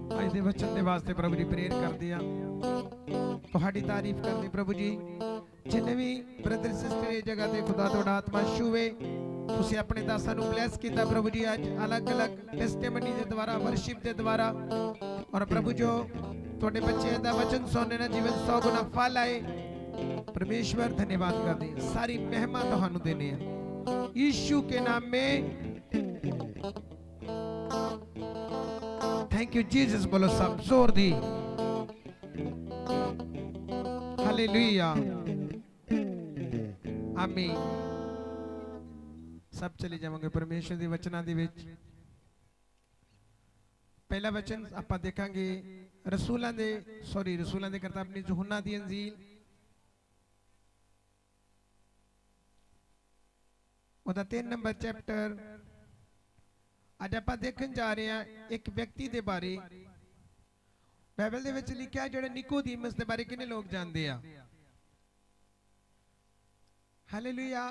ਅੱਜ ਦੇ ਵਚਨ ਦੇ ਵਾਸਤੇ ਪ੍ਰਭੂ ਜੀ ਪ੍ਰੇਰ ਕਰਦੇ ਆ, ਤੁਹਾਡੀ ਤਾਰੀਫ ਕਰਦੇ ਪ੍ਰਭੂ ਜੀ। ਜਿੰਨੇ ਵੀ ਬ੍ਰਦਰ ਸਿਸਟਰ ਇਹ ਜਗ੍ਹਾ ਤੇ ਖੁਦਾ ਤੁਹਾਡਾ ਆਤਮਾ ਛੂਵੇ, ਤੁਸੀਂ ਆਪਣੇ ਦਾਸਾਂ ਨੂੰ ਬਲੈਸ ਕੀਤਾ ਪ੍ਰਭੂ ਜੀ। ਅੱਜ ਅਲੱਗ-ਅਲੱਗ ਟੈਸਟੀਮਨੀ ਦੇ ਦੁਆਰਾ, ਵਰਸ਼ਿਪ ਦੇ ਦੁਆਰਾ, ਔਰ ਪ੍ਰਭੂ ਜੋ ਤੁਹਾਡੇ ਬੱਚੇ ਦਾ ਵਚਨ ਸੁਣਨੇ ਨਾਲ ਜੀਵਨ 100 ਗੁਣਾ ਫਲ ਆਏ। परमेश्वर धन्यवाद करते हैं, सारी महिमा तुहानू देने यीशु के नाम में। थैंक यू जीसस, बोलो सब जोर दी हालेलुया आमीन। सब चले जावांगे परमेश्वर के वचनां दे विच। पहला वचन आपां देखांगे रसूलां दे किताब अपनी यूहन्ना दी अंजील ਉਹਦਾ 3 ਨੰਬਰ ਚੈਪਟਰ। ਅੱਜ ਆਪਾਂ ਦੇਖਣ ਜਾ ਰਹੇ ਹਾਂ ਇੱਕ ਵਿਅਕਤੀ ਦੇ ਬਾਰੇ। ਬਾਈਬਲ ਦੇ ਵਿੱਚ ਲਿਖਿਆ ਜਿਹੜੇ ਨਿਕੋਦੀਮਸ ਦੇ ਬਾਰੇ ਕਿੰਨੇ ਲੋਕ ਜਾਣਦੇ ਆ? ਹਾਲੇਲੂਇਆ।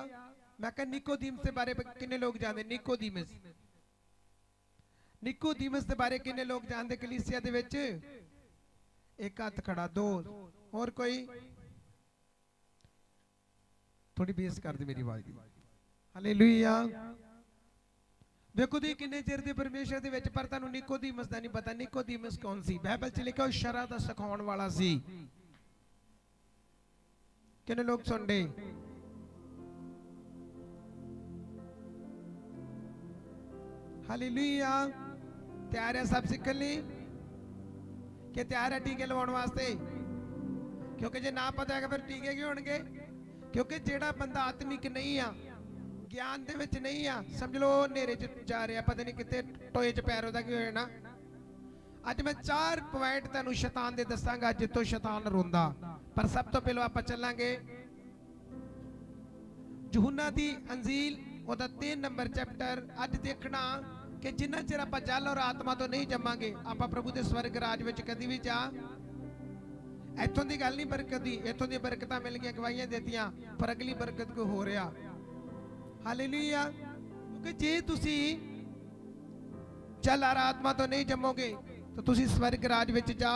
ਮੈਂ ਕਹਿੰਦਾ ਨਿਕੋਦੀਮਸ ਦੇ ਬਾਰੇ ਕਿੰਨੇ ਲੋਕ ਜਾਣਦੇ? ਨਿਕੋਦੀਮਸ ਦੇ ਬਾਰੇ ਕਿੰਨੇ ਲੋਕ ਜਾਣਦੇ ਕਲੀਸਿਆ ਦੇ ਵਿੱਚ? ਇੱਕ ਹੱਥ ਖੜਾ, ਦੋ। ਹੋਰ ਕੋਈ? ਥੋੜੀ ਬੇਸ ਕਰ ਦੇ ਮੇਰੀ ਆਵਾਜ਼ ਦੀ। ਹਾਲੇਲੂਇਆ। ਵੇਖੋ ਦੀ ਕਿੰਨੇ ਚਿਰ ਦੇ ਪਰਮੇਸ਼ਰ ਦੇ ਵਿੱਚ, ਪਰ ਤੁਹਾਨੂੰ ਨਿਕੋਦੀਮਸ ਦਾ ਨਹੀਂ ਪਤਾ। ਨਿਕੋਦੀਮਸ ਕੌਣ ਸੀ? ਬਾਈਬਲ 'ਚ ਲਿਖਿਆ ਉਹ ਸ਼ਰ੍ਹਾ ਦਾ ਸਿਖਾਉਣ ਵਾਲਾ ਸੀ। ਕਿੰਨੇ ਲੋਕ ਸੁਣਦੇ? ਹਾਲੇਲੂਇਆ। ਤਿਆਰ ਹੈ ਸਭ ਸਿੱਖਣ ਲਈ? ਕਿ ਤਿਆਰ ਹੈ ਟੀਕੇ ਲਵਾਉਣ ਵਾਸਤੇ? ਕਿਉਂਕਿ ਜੇ ਨਾ ਪਤਾ ਹੈਗਾ ਫਿਰ ਟੀਕੇ ਕਿਉਂ ਹੋਣਗੇ? ਕਿਉਂਕਿ ਜਿਹੜਾ ਬੰਦਾ ਆਤਮਿਕ ਨਹੀਂ ਆ, ਗਿਆਨ ਦੇ ਵਿੱਚ ਨਹੀਂ ਆ, ਸਮਝ ਲਓ ਹਨੇਰੇ 'ਚ ਜਾ ਰਿਹਾ, ਪਤਾ ਨਹੀਂ ਕਿੱਥੇ ਟੋਏ 'ਚ ਪੈਰ ਉਹਦਾ ਕੀ ਹੋ ਜਾਣਾ। ਅੱਜ ਮੈਂ 4 ਪੁਆਇੰਟ ਤੁਹਾਨੂੰ ਸ਼ੈਤਾਨ ਦੇ ਦੱਸਾਂਗਾ ਜਿੱਥੋਂ ਸ਼ੈਤਾਨ ਰੋਂਦਾ। ਪਰ ਸਭ ਤੋਂ ਪਹਿਲਾਂ ਆਪਾਂ ਚੱਲਾਂਗੇ यूहन्ना ਦੀ ਅੰਜੀਲ, ਉਹਦਾ 3 ਨੰਬਰ ਚੈਪਟਰ। ਅੱਜ ਦੇਖਣਾ ਕਿ ਜਿੰਨਾ ਚਿਰ ਆਪਾਂ ਜਲ ਔਰ ਆਤਮਾ ਤੋਂ ਨਹੀਂ ਜੰਮਾਂਗੇ, ਆਪਾਂ ਪ੍ਰਭੂ ਦੇ ਸਵਰਗ ਰਾਜ ਵਿੱਚ ਕਦੀ ਵੀ ਜਾ। ਇੱਥੋਂ ਦੀ ਗੱਲ ਨਹੀਂ ਬਰਕਤ ਦੀ, ਇੱਥੋਂ ਦੀ ਬਰਕਤਾਂ ਮਿਲ ਗਈਆਂ, ਗਵਾਹੀਆਂ ਦਿੱਤੀਆਂ, ਪਰ ਅਗਲੀ ਬਰਕਤ ਕੋਈ ਹੋ ਰਿਹਾ। ਹਾਲੇਲੂਇਆ। ਕਿਉਂਕਿ ਜੇ ਤੁਸੀਂ ਜਲ ਔਰ ਆਤਮਾ ਤੋਂ ਨਹੀਂ ਜੰਮੋਗੇ ਤਾਂ ਤੁਸੀਂ ਸਵਰਗ ਰਾਜ ਵਿੱਚ ਜਾ।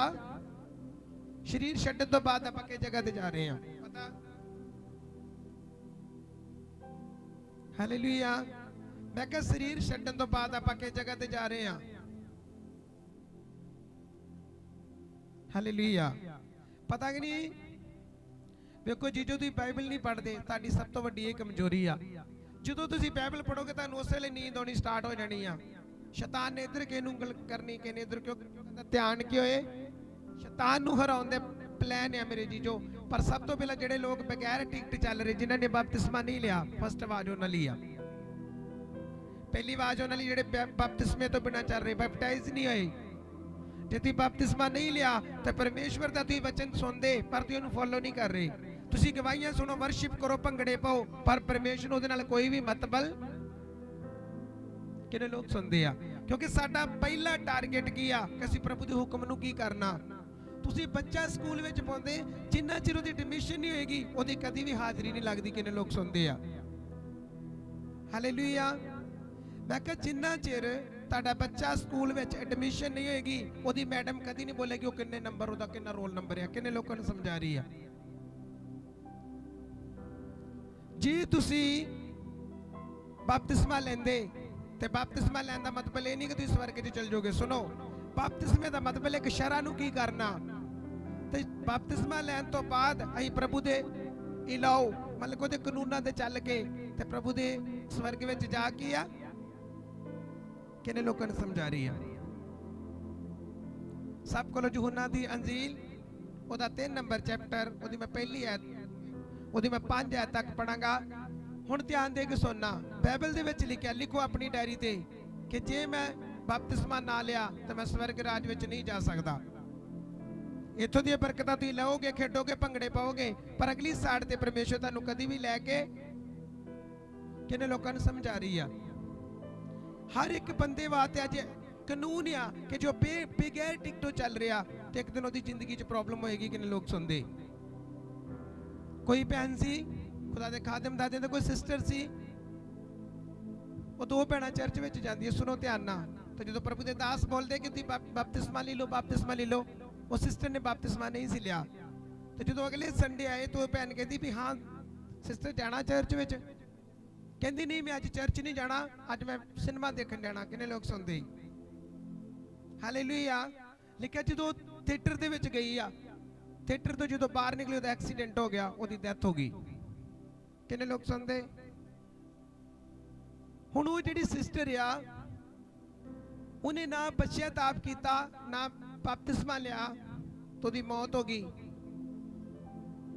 ਸਰੀਰ ਛੱਡਣ ਤੋਂ ਬਾਅਦ ਆਪਾਂ ਕਿਸ ਜਗ੍ਹਾ ਤੇ ਜਾ ਰਹੇ ਹਾਂ ਪਤਾ? ਹਾਲੇਲੂਇਆ। ਮੈਂ ਕਿਹਾ ਸਰੀਰ ਛੱਡਣ ਤੋਂ ਬਾਅਦ ਆਪਾਂ ਕਿਸ ਜਗ੍ਹਾ ਤੇ ਜਾ ਰਹੇ ਹਾਂ? ਹਾਲੇਲੂਇਆ। ਪਤਾ ਕਿ ਨਹੀਂ? ਵੇਖੋ ਜੀ, ਜਦੋਂ ਤੁਸੀਂ ਬਾਈਬਲ ਨਹੀਂ ਪੜ੍ਹਦੇ, ਤੁਹਾਡੀ ਸਭ ਤੋਂ ਵੱਡੀ ਇਹ ਕਮਜ਼ੋਰੀ ਆ। ਜਦੋਂ ਤੁਸੀਂ ਬਾਈਬਲ ਪੜੋਗੇ ਤੁਹਾਨੂੰ ਉਸੇ ਵੇਲੇ ਨੀਂਦ ਆਉਣੀ ਸਟਾਰਟ ਹੋ ਜਾਣੀ ਆ। ਸ਼ੈਤਾਨ ਨੇ ਇੱਧਰ ਕਿਹਨੂੰ ਉਂਗਲ ਕਰਨੀ, ਕਿਹਨੇ ਇੱਧਰ, ਕਿਉਂ ਕਹਿੰਦਾ ਧਿਆਨ ਕੀ ਹੋਏ? ਸ਼ੈਤਾਨ ਨੂੰ ਹਰਾਉਣ ਦੇ ਪਲਾਨ ਆ ਮੇਰੇ ਜੀਜੋ। ਪਰ ਸਭ ਤੋਂ ਪਹਿਲਾਂ ਜਿਹੜੇ ਲੋਕ ਬਗੈਰ ਟਿਕਟ ਚੱਲ ਰਹੇ, ਜਿਨ੍ਹਾਂ ਨੇ ਬਪਤਿਸਮਾ ਨਹੀਂ ਲਿਆ, ਫਸਟ ਆਵਾਜ਼ ਉਹਨਾਂ ਲਈ ਆ। ਪਹਿਲੀ ਆਵਾਜ਼ ਉਹਨਾਂ ਲਈ ਜਿਹੜੇ ਬਪਤਿਸਮੇ ਤੋਂ ਬਿਨਾਂ ਚੱਲ ਰਹੇ, ਬੈਪਟਾਈਜ਼ ਨਹੀਂ ਹੋਏ। ਜੇ ਤੁਸੀਂ ਬਪਤਿਸਮਾ ਨਹੀਂ ਲਿਆ ਤਾਂ ਪਰਮੇਸ਼ਵਰ ਦਾ ਤੁਸੀਂ ਵਚਨ ਸੁਣਦੇ ਪਰ ਤੁਸੀਂ ਉਹਨੂੰ ਫੋਲੋ ਨਹੀਂ ਕਰ ਰਹੇ। ਤੁਸੀਂ ਗਵਾਹੀਆਂ ਸੁਣੋ, ਵਰਸ਼ਿਪ ਕਰੋ, ਭੰਗੜੇ ਪਾਓ, ਪਰ ਪਰਮੇਸ਼ਵਰ ਉਹਦੇ ਨਾਲ ਕੋਈ ਵੀ ਮਤਲਬ। ਕਿੰਨੇ ਲੋਕ ਸੁਣਦੇ ਆ? ਕਿਉਂਕਿ ਸਾਡਾ ਪਹਿਲਾ ਟਾਰਗੇਟ ਕੀ ਆ ਕਿ ਅਸੀਂ ਪ੍ਰਭੂ ਦੇ ਹੁਕਮ ਨੂੰ ਕੀ ਕਰਨਾ। ਤੁਸੀਂ ਬੱਚਾ ਸਕੂਲ ਵਿੱਚ ਪਾਉਂਦੇ, ਜਿੰਨਾ ਚਿਰ ਉਹਦੀ ਐਡਮਿਸ਼ਨ ਨਹੀਂ ਹੋਏਗੀ ਉਹਦੀ ਕਦੀ ਵੀ ਹਾਜ਼ਰੀ ਨਹੀਂ ਲੱਗਦੀ। ਕਿੰਨੇ ਲੋਕ ਸੁਣਦੇ ਆ? ਹਾਲੇਲੂਇਆ। ਮੈਂ ਕਿਹਾ ਜਿੰਨਾ ਚਿਰ ਤੁਹਾਡਾ ਬੱਚਾ ਸਕੂਲ ਵਿੱਚ ਐਡਮਿਸ਼ਨ ਨਹੀਂ ਹੋਏਗੀ ਉਹਦੀ ਮੈਡਮ ਕਦੀ ਨਹੀਂ ਬੋਲੇਗੀ ਉਹ ਕਿੰਨੇ ਨੰਬਰ, ਉਹਦਾ ਕਿੰਨਾ ਰੋਲ ਨੰਬਰ ਆ। ਕਿੰਨੇ ਲੋਕਾਂ ਨੂੰ ਸਮਝਾ ਰਹੀ ਆ? ਜੇ ਤੁਸੀਂ ਬਪਤਿਸਮਾ ਲੈਂਦੇ ਤੇ ਬਪਤਿਸਮਾ ਲੈਣ ਦਾ ਮਤਲਬ ਇਹ ਨਹੀਂ ਕਿ ਤੁਸੀਂ ਸਵਰਗ 'ਚ ਚਲ ਜਾਓਗੇ। ਸੁਣੋ, ਬਪਤਿਸਮੇ ਦਾ ਮਤਲਬ ਇੱਕ ਸ਼ਰ੍ਹਾ ਨੂੰ ਕੀ ਕਰਨਾ। ਤੇ ਬਪਤਿਸਮਾ ਲੈਣ ਤੋਂ ਬਾਅਦ ਅਸੀਂ ਪ੍ਰਭੂ ਦੇ ਇਲਾਓ, ਮਤਲਬ ਉਹਦੇ ਕਾਨੂੰਨਾਂ ਤੇ ਚੱਲ ਕੇ ਤੇ ਪ੍ਰਭੂ ਦੇ ਸਵਰਗ ਵਿੱਚ ਜਾ ਕੇ ਆ। ਕਿੰਨੇ ਲੋਕਾਂ ਨੂੰ ਸਮਝਾ ਰਹੀ ਆ? ਸਭ ਕੋਲ यूहन्ना ਦੀ ਅੰਜੀਲ, ਉਹਦਾ 3 ਨੰਬਰ ਚੈਪਟਰ, ਉਹਦੀ ਮੈਂ ਪਹਿਲੀ ਆਇਤ, ਉਹਦੀ ਮੈਂ 5 ਆਇਤ ਤੱਕ ਪੜਾਂਗਾ। ਹੁਣ ਧਿਆਨ ਦੇ ਕੇ ਸੁਣਨਾ। ਬਾਈਬਲ ਦੇ ਵਿੱਚ ਲਿਖਿਆ, ਲਿਖੋ ਆਪਣੀ ਡਾਇਰੀ ਤੇ, ਕਿ ਜੇ ਮੈਂ ਬਪਤਿਸਮਾ ਨਾ ਲਿਆ ਤਾਂ ਮੈਂ ਸਵਰਗ ਰਾਜ ਵਿੱਚ ਨਹੀਂ ਜਾ ਸਕਦਾ। ਇੱਥੋਂ ਦੀਆਂ ਬਰਕਤਾਂ ਤੁਸੀਂ ਲਓਗੇ, ਖੇਡੋਗੇ, ਭੰਗੜੇ ਪਾਓਗੇ, ਪਰ ਅਗਲੀ ਸਾਈਡ ਤੇ ਪਰਮੇਸ਼ਰ ਤੁਹਾਨੂੰ ਕਦੀ ਵੀ ਲੈ ਕੇ। ਕਿੰਨੇ ਲੋਕਾਂ ਨੂੰ ਸਮਝ ਆ ਰਹੀ ਆ? ਹਰ ਇੱਕ ਬੰਦੇ ਵਾਸਤੇ ਅੱਜ ਕਾਨੂੰਨ ਆ ਕਿ ਜੋ ਬਗੈਰ ਟਿਕਟੋਂ ਚੱਲ ਰਿਹਾ ਤੇ ਇੱਕ ਦਿਨ ਉਹਦੀ ਜ਼ਿੰਦਗੀ 'ਚ ਪ੍ਰੋਬਲਮ ਹੋਏਗੀ। ਕਿੰਨੇ ਲੋਕ ਸੁਣਦੇ? ਕੋਈ ਭੈਣ ਸੀ ਖੁਦਾ ਦੇ ਖਾਦਮ ਦਾਦੇ ਦਾ, ਕੋਈ ਸਿਸਟਰ ਸੀ, ਉਹ 2 ਭੈਣਾਂ ਚਰਚ ਵਿੱਚ ਜਾਂਦੀਆਂ। ਸੁਣੋ ਧਿਆਨ ਨਾਲ, ਤੇ ਜਦੋਂ ਪ੍ਰਭੂ ਦੇ ਦਾਸ ਬੋਲਦੇ ਕਿ ਤੁਸੀਂ ਬਪਤਿਸਮਾ ਲੈ ਲਓ, ਬਪਤਿਸਮਾ ਲੈ ਲਓ, ਉਹ ਸਿਸਟਰ ਨੇ ਬਪਤਿਸਮਾ ਨਹੀਂ ਸੀ ਲਿਆ। ਤੇ ਜਦੋਂ ਅਗਲੇ ਸੰਡੇ ਆਏ ਤਾਂ ਉਹ ਭੈਣ ਕਹਿੰਦੀ ਵੀ ਹਾਂ ਸਿਸਟਰ ਜਾਣਾ ਚਰਚ ਵਿੱਚ? ਕਹਿੰਦੀ ਨਹੀਂ, ਮੈਂ ਅੱਜ ਚਰਚ ਨਹੀਂ ਜਾਣਾ, ਅੱਜ ਮੈਂ ਸਿਨੇਮਾ ਦੇਖਣ ਜਾਣਾ। ਕਿੰਨੇ ਲੋਕ ਸੁਣਦੇ? ਹਾਲੇਲੂਇਆ। ਲਿਖਿਆ ਜਦੋਂ ਥੀਏਟਰ ਦੇ ਵਿੱਚ ਗਈ ਆ, ਥੀਏਟਰ ਤੋਂ ਜਦੋਂ ਬਾਹਰ ਨਿਕਲੀ ਉਹਦਾ ਐਕਸੀਡੈਂਟ ਹੋ ਗਿਆ, ਉਹਦੀ ਡੈਥ ਹੋ ਗਈ। ਕਿੰਨੇ ਲੋਕ ਸੁਣਦੇ? ਹੁਣ ਉਹ ਜਿਹੜੀ ਸਿਸਟਰ ਆ, ਉਹਨੇ ਨਾ ਪਛਤਾਪ ਕੀਤਾ, ਨਾ ਬਪਤਿਸਮਾ ਲਿਆ, ਤਾਂ ਉਹਦੀ ਮੌਤ ਹੋ ਗਈ।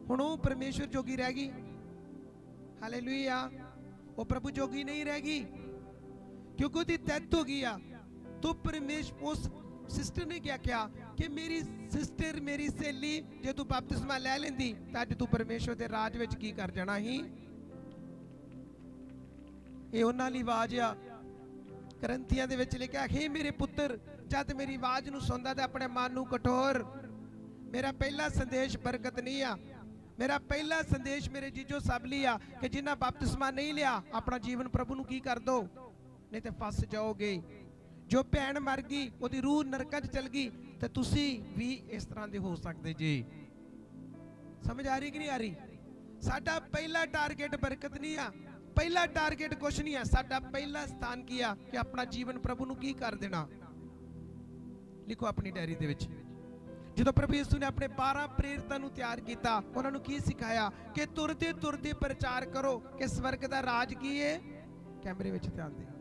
ਹੁਣ ਉਹ ਪਰਮੇਸ਼ਵਰ ਜੋਗੀ ਰਹਿ ਗਈ। ਹਾਲੇਲੂਇਆ। ਉਹ ਪ੍ਰਭੂ ਜੋਗੀ ਨਹੀਂ ਰਹਿ ਗਈ ਕਿਉਂਕਿ ਉਹਦੀ ਡੈਥ ਹੋ ਗਈ ਆ। तो परमेश्वर उस सिस्टर ने क्या किया कि मेरी सिस्टर मेरी सहेली जे तू बपतिस्मा ले लेंदी तां तू परमेश्वर दे राज विच की कर जाना ही। ये उन्हां दी आवाज आ करंथियां दे विच लिखिया, हे मेरे पुत्र जद मेरी आवाज नूं सुनदा ते अपने मन नूं कठोर। मेरा पहला संदेश बरकत नहीं आ, मेरा पहला संदेश मेरे जीजो सबली आ कि जिन्हां बपतिस्मा नहीं लिया अपना जीवन प्रभु नूं की कर दो, नहीं तो फस जाओगे। जो भैन मर गई ਉਹਦੀ रूह नरकां च चल गई ਤੇ ਤੁਸੀਂ ਵੀ ਇਸ ਤਰ੍ਹਾਂ ਦੇ ਹੋ ਸਕਦੇ ਜੀ। ਸਮਝ ਆ ਰਹੀ ਕਿ ਨਹੀਂ ਆ ਰਹੀ? ਸਾਡਾ ਪਹਿਲਾ ਟਾਰਗੇਟ ਬਰਕਤ ਨਹੀਂ ਆ, ਪਹਿਲਾ ਟਾਰਗੇਟ ਕੁਛ ਨਹੀਂ ਆ। ਸਾਡਾ ਪਹਿਲਾ ਸਥਾਨ ਕੀ ਆ ਕਿ ਆਪਣਾ ਜੀਵਨ ਪ੍ਰਭੂ ਨੂੰ ਕੀ ਕਰ ਦੇਣਾ। ਲਿਖੋ ਆਪਣੀ ਡਾਇਰੀ ਦੇ ਵਿੱਚ, ਜਦੋਂ ਪ੍ਰਭੂ ਯਿਸੂ ਨੇ ਆਪਣੇ 12 ਪ੍ਰੇਰਿਤਾਂ ਨੂੰ ਤਿਆਰ ਕੀਤਾ, ਉਹਨਾਂ ਨੂੰ ਕੀ ਸਿਖਾਇਆ ਕਿ ਤੁਰਦੇ ਤੁਰਦੇ ਪ੍ਰਚਾਰ ਕਰੋ ਕਿ ਸਵਰਗ ਦਾ ਰਾਜ ਕੀ ਹੈ। ਕੈਮਰੇ ਵਿੱਚ ਧਿਆਨ ਦਿਓ।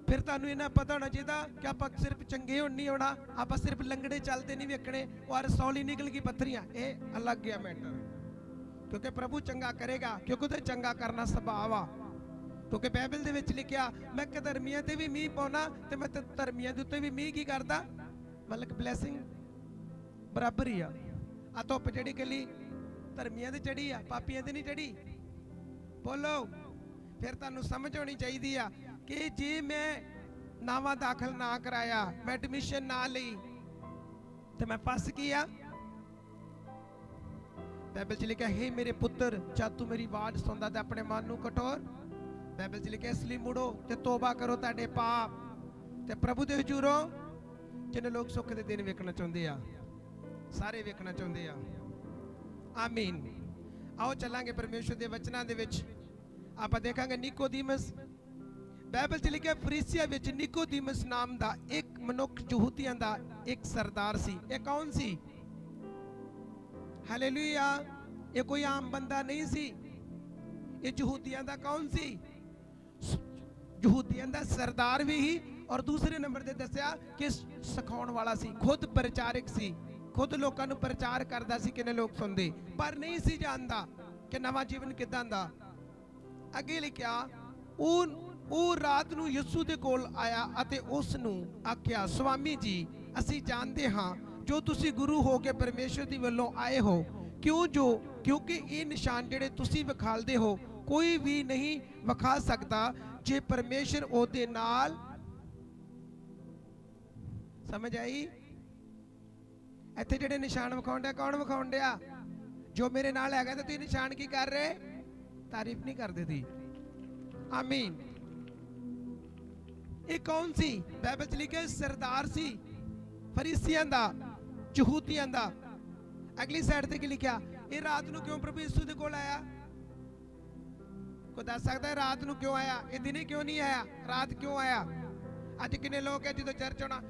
फिर तुहानू इन्ना पता होना चाहिए कि आप सिर्फ चंगे होने नहीं होना, आप सिर्फ लंगड़े चलते नहीं वेखने और सौली निकल गई पत्थरियां, ये अलग गया मैटर। क्योंकि प्रभु चंगा करेगा, क्योंकि उहदा चंगा करना सुभाव आ। क्योंकि बाइबल दे विच लिखिया, मैं धर्मियां ते भी मींह पाउणा ते मैं धर्मियां दे उत्ते भी मींह की करदा, मतलब ब्लैसिंग बराबर ही आ। धुप्प जिहड़ी कली धर्मियां ते चढ़ी आ, पापियां ते नहीं चढ़ी। बोलो। फिर तुहानू समझ होनी चाहिए आ कि जे मैं नावा दाखिल ना कराया, मैं एडमिशन ना ली तो मैं फस गया। बाइबल च लिखा, हे मेरे पुत्र जद तू मेरी आवाज सुनदा ते अपने मन नूं कठोर। बाइबल च लिखा, इसलिए मुड़ो ते तौबा करो तुहाडे पाप ते प्रभु दे हुजूरों। जिन्ने लोग सुख दे दिन वेखना चाहुंदे आ, सारे वेखना चाहुंदे आ। आमीन। आओ चलांगे परमेश्वर दे वचनां दे विच। आपां देखांगे निकोदेमुस। बाइबल च लिखिया, फरीसिया विच निकोदेमुस नाम दा एक मनुख यहूदियां दा एक सरदार सी। ये कौन सी? हालेलुया। ये कोई आम बंदा नहीं सी, ये यहूदियां दा कौन सी? यहूदियां दा सरदार भी ही और दूसरे नंबर ते दस्सिया कि सिखाउण वाला सी, खुद प्रचारक सी, खुद लोकां नूं प्रचार करदा सी। किन्ने लोग सुनदे पर नहीं सी जानदा कि नवां जीवन किदां दा। अगे लिखिया, ਉਹ ਰਾਤ ਨੂੰ ਯਿਸੂ ਦੇ ਕੋਲ ਆਇਆ ਅਤੇ ਉਸ ਨੂੰ ਆਖਿਆ, ਸੁਆਮੀ ਜੀ ਅਸੀਂ ਜਾਣਦੇ ਹਾਂ ਜੋ ਤੁਸੀਂ ਗੁਰੂ ਹੋ ਕੇ ਪਰਮੇਸ਼ਰ ਦੀ ਵੱਲੋਂ ਆਏ ਹੋ, ਕਿਉਂਕਿ ਇਹ ਨਿਸ਼ਾਨ ਜਿਹੜੇ ਤੁਸੀਂ ਵਿਖਾਲਦੇ ਹੋ ਕੋਈ ਵੀ ਨਹੀਂ ਵਿਖਾ ਸਕਦਾ ਜੇ ਪਰਮੇਸ਼ਰ ਉਹਦੇ ਨਾਲ। ਸਮਝ ਆਈ? ਇੱਥੇ ਜਿਹੜੇ ਨਿਸ਼ਾਨ ਵਿਖਾਉਂਦੇ ਕੌਣ ਵਿਖਾਉਂਦੇ ਆ? ਜੋ ਮੇਰੇ ਨਾਲ ਹੈਗਾ ਤੇ ਤੁਸੀਂ ਨਿਸ਼ਾਨ ਕੀ ਕਰ ਰਹੇ? ਤਾਰੀਫ ਨਹੀਂ ਕਰਦੇ ਸੀ। ਆਮੀਨ। ਇਹ ਕੌਣ ਸੀ? ਬਾਈਬਲ ਚ ਲਿਖਿਆ ਸਰਦਾਰ ਸੀ ਫਰੀਸੀਆਂ ਦਾ, ਯਹੂਦੀਆਂ ਦਾ। ਅਗਲੀ ਸਾਈਡ ਤੇ ਕੀ ਲਿਖਿਆ? ਇਹ ਰਾਤ ਨੂੰ ਕਿਉਂ ਪ੍ਰਭੂ ਯਿਸੂ ਦੇ ਕੋਲ ਆਇਆ? ਕੋਈ ਦੱਸ ਸਕਦਾ ਰਾਤ ਨੂੰ ਕਿਉਂ ਆਇਆ? ਇਹ ਦਿਨੇ ਕਿਉਂ ਨਹੀਂ ਆਇਆ? ਰਾਤ ਕਿਉਂ ਆਇਆ? ਅੱਜ ਕਿੰਨੇ ਲੋਕ ਹੈ ਜਦੋਂ ਚਰਚ ਆਉਣਾ,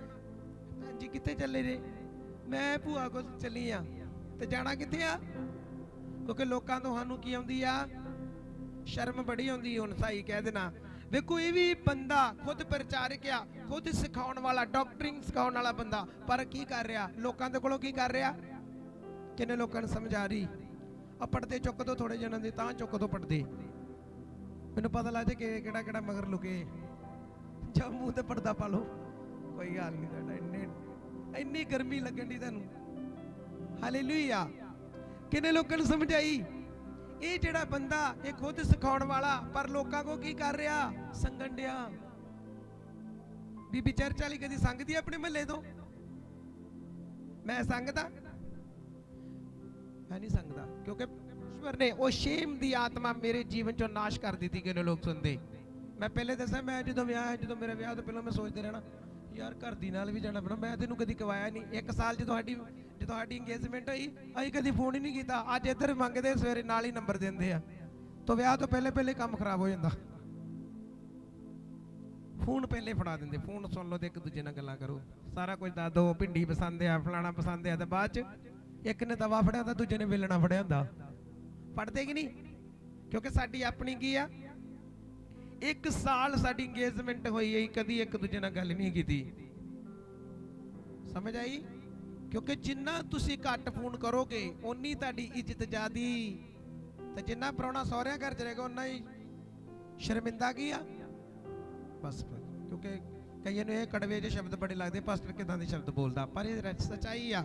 ਭੈਣ ਜੀ ਕਿੱਥੇ ਚੱਲੇ ਜੇ? ਮੈਂ ਭੂਆ ਕੋਲ ਚੱਲੀ ਆ। ਤੇ ਜਾਣਾ ਕਿੱਥੇ ਆ? ਕਿਉਂਕਿ ਲੋਕਾਂ ਤੋਂ ਸਾਨੂੰ ਕੀ ਆਉਂਦੀ ਆ? ਸ਼ਰਮ ਬੜੀ ਆਉਂਦੀ। ਹੁਣ ਸਹੀ ਕਹਿ ਦੇਣਾ। ਵੇਖੋ ਇਹ ਵੀ ਬੰਦਾ ਖੁਦ ਪ੍ਰਚਾਰਕ ਆ, ਖੁਦ ਸਿਖਾਉਣ ਵਾਲਾ, ਡਾਕਟਰਿੰਗ ਸਿਖਾਉਣ ਵਾਲਾ ਬੰਦਾ, ਪਰ ਕੀ ਕਰ ਰਿਹਾ? ਲੋਕਾਂ ਦੇ ਕੋਲੋਂ ਕੀ ਕਰ ਰਿਹਾ? ਕਿੰਨੇ ਲੋਕਾਂ ਨੂੰ ਸਮਝ ਆ ਰਹੀ? ਆ ਪੜਦੇ ਚੁੱਕ ਦੋ ਥੋੜੇ ਜਣਾਂ ਦੇ, ਤਾਂ ਚੁੱਕ ਦੋ ਪੜਦੇ। ਮੈਨੂੰ ਪਤਾ ਲੱਗਦਾ ਕਿ ਕਿਹੜਾ ਕਿਹੜਾ ਮਗਰ ਲੁਕੇ। ਜਾਂ ਮੂੰਹ ਤੇ ਪਰਦਾ ਪਾ ਲਓ, ਕੋਈ ਗੱਲ ਨਹੀਂ। ਤੁਹਾਡਾ ਇੰਨੀ ਗਰਮੀ ਲੱਗਣ ਦੀ ਤੁਹਾਨੂੰ। ਹਾਲੇਲੂਇਆ। ਕਿੰਨੇ ਲੋਕਾਂ ਨੂੰ ਸਮਝ ਆਈ? ਇਹ ਜਿਹੜਾ ਬੰਦਾ ਇਹ ਖੁਦ ਸਿਖਾਉਣ ਵਾਲਾ ਪਰ ਲੋਕਾਂ ਕੋ ਕੀ ਕਰ ਰਿਹਾ? ਸੰਗਣ ਡਿਆ। ਬੀਬੀ ਚਰਚ ਵਾਲੀ ਕਦੀ ਸੰਗਦੀ ਆਪਣੇ ਮਹੱਲੇ ਤੋਂ? ਮੈਂ ਸੰਗਦਾ? ਮੈਂ ਨਹੀਂ ਸੰਗਦਾ ਕਿਉਂਕਿ ਈਸ਼ਵਰ ਨੇ ਉਹ ਸ਼ੇਮ ਦੀ ਆਤਮਾ ਮੇਰੇ ਜੀਵਨ ਚੋਂ ਨਾਸ਼ ਕਰ ਦਿੱਤੀ। ਕਿੰਨੇ ਲੋਕ ਸੁਣਦੇ? मैं पहले दसा मैं जो विआह जो मेरे विआह तो पहले मैं सोचते रहना यार घर दी नाल भी जाना पैना, मैं तेन कभी कवाया नहीं। एक साल जो इंगेजमेंट हुई अं कभी फोन ही नहीं किया, अज इधर मंगते सवेरे नाल ही नंबर देंगे आ, तो विआह तो पहले पहले काम खराब हो जाता। फोन पहले फड़ा देंगे, फोन सुन लो तो एक दूजे नाल गल्लां करो, सारा कुछ दस दो, भिंडी पसंद आ, फलाना पसंद आ, तो बाद च एक ने तवा फड़िया होंदा, दूजे ने वेलना फड़िया होंदा। पढ़ते कि नहीं? क्योंकि साडी अपनी की आ, एक साल साडी इंगेजमेंट हुई है, कदी एक दूजे नाल गल नहीं की। समझ आई? क्योंकि जिन्ना तुसी घट फोन करोगे उन्नी तुहाडी इज्जत ज्यादी, ते जिन्ना प्राहुणा सौहरिया घर च रहेगा उन्ना ही शर्मिंदा की आ। बस क्योंकि कईयां नूं ये कड़वे जे शब्द बड़े लगदे, पास्टर किदां दे शब्द बोलदा, पर ये सच्चाई आ।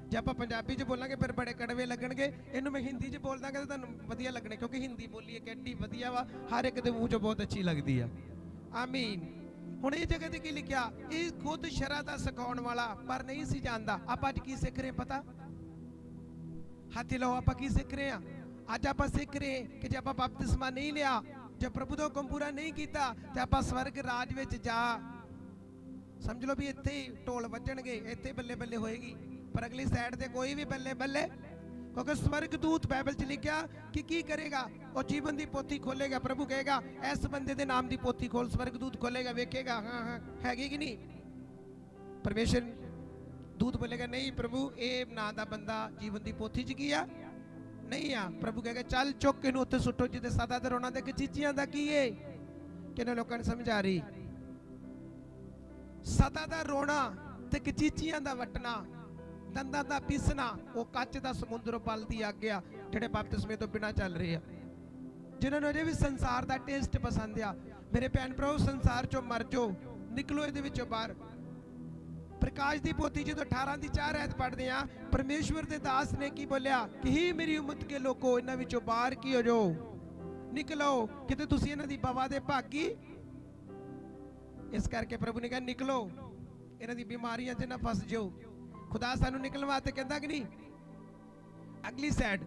जे आपां पंजाबी च बोलांगे फिर बड़े कड़वे लगणगे, इहनूं मैं हिंदी च बोल दांगा तो तुहानूं वधिया लगणे, क्योंकि हिंदी बोली एक एडी वधिया वा, हर एक दे मूंह चों बहुत अच्छी लगदी आ। आमीन। हुण इह जगह ते की लिखिआ, इह खुद शरअ दा सिखाउण वाला पर नहीं सी जानदा। आपां अज की सिख रहे पता? हाथी लाओ, आपां की सिख रहे हां? अज आपां सिख रहे कि जे आपां बपतिस्मा नहीं लिया, जे प्रभु दा हुकम पूरा नहीं कीता, ते आपां स्वर्ग राज विच जा, समझ लो भी इत्थे ही ढोल वजणगे, इत्थे बल्ले बल्ले होएगी, पर अगली साइड ते कोई भी बल्ले बल्ले। क्योंकि स्वर्ग दूत बाइबल च लिखिआ कि की करेगा, और जीवन दी पोथी खोलेगा। प्रभु कहेगा इस बंदे दे नाम दी पोथी खोल, स्वर्ग दूत खोलेगा, वेखेगा हाँ हाँ हैगी कि नहीं। परमेश्वर दूत बोलेगा नहीं प्रभु ये नाम दा बंदा जीवन दी पोथी च की आ नहीं आ। प्रभु कहेगा चल चुक के उत्ते सुट्टो, जिते सदा ते रोना ते चीचियां दा की है। किन्ने लोकां नूं समझ आ रही? सदा दा रोना ते चीचियां दा वटना, दंदां दा पीसना, वो कच दा समुंदर पलदी अग आ, जिहड़े बपतिस्मे तो बिना चल रहे आ, जिन्हां नूं अजे भी संसार दा टेस्ट पसंद आ। मेरे भैन भराओ, संसार चों मर जाओ, निकलो इहदे विचों बाहर। प्रकाश दी पोथी जो 18 दी 4 आयत पढ़दे आ, परमेश्वर दे दास ने की बोलिया कि ही मेरी उम्मत के लोगो, इन्हां विचों बाहर की हो जाओ, निकलो, किते तुसीं इन्हां दी बवा दे भागी। इस करके प्रभु ने कहा निकलो, इन्हां दी बीमारियां च ना फस जाओ। खुदा सानू निकलण वास्ते कहंदा कि नहीं? अगली साइड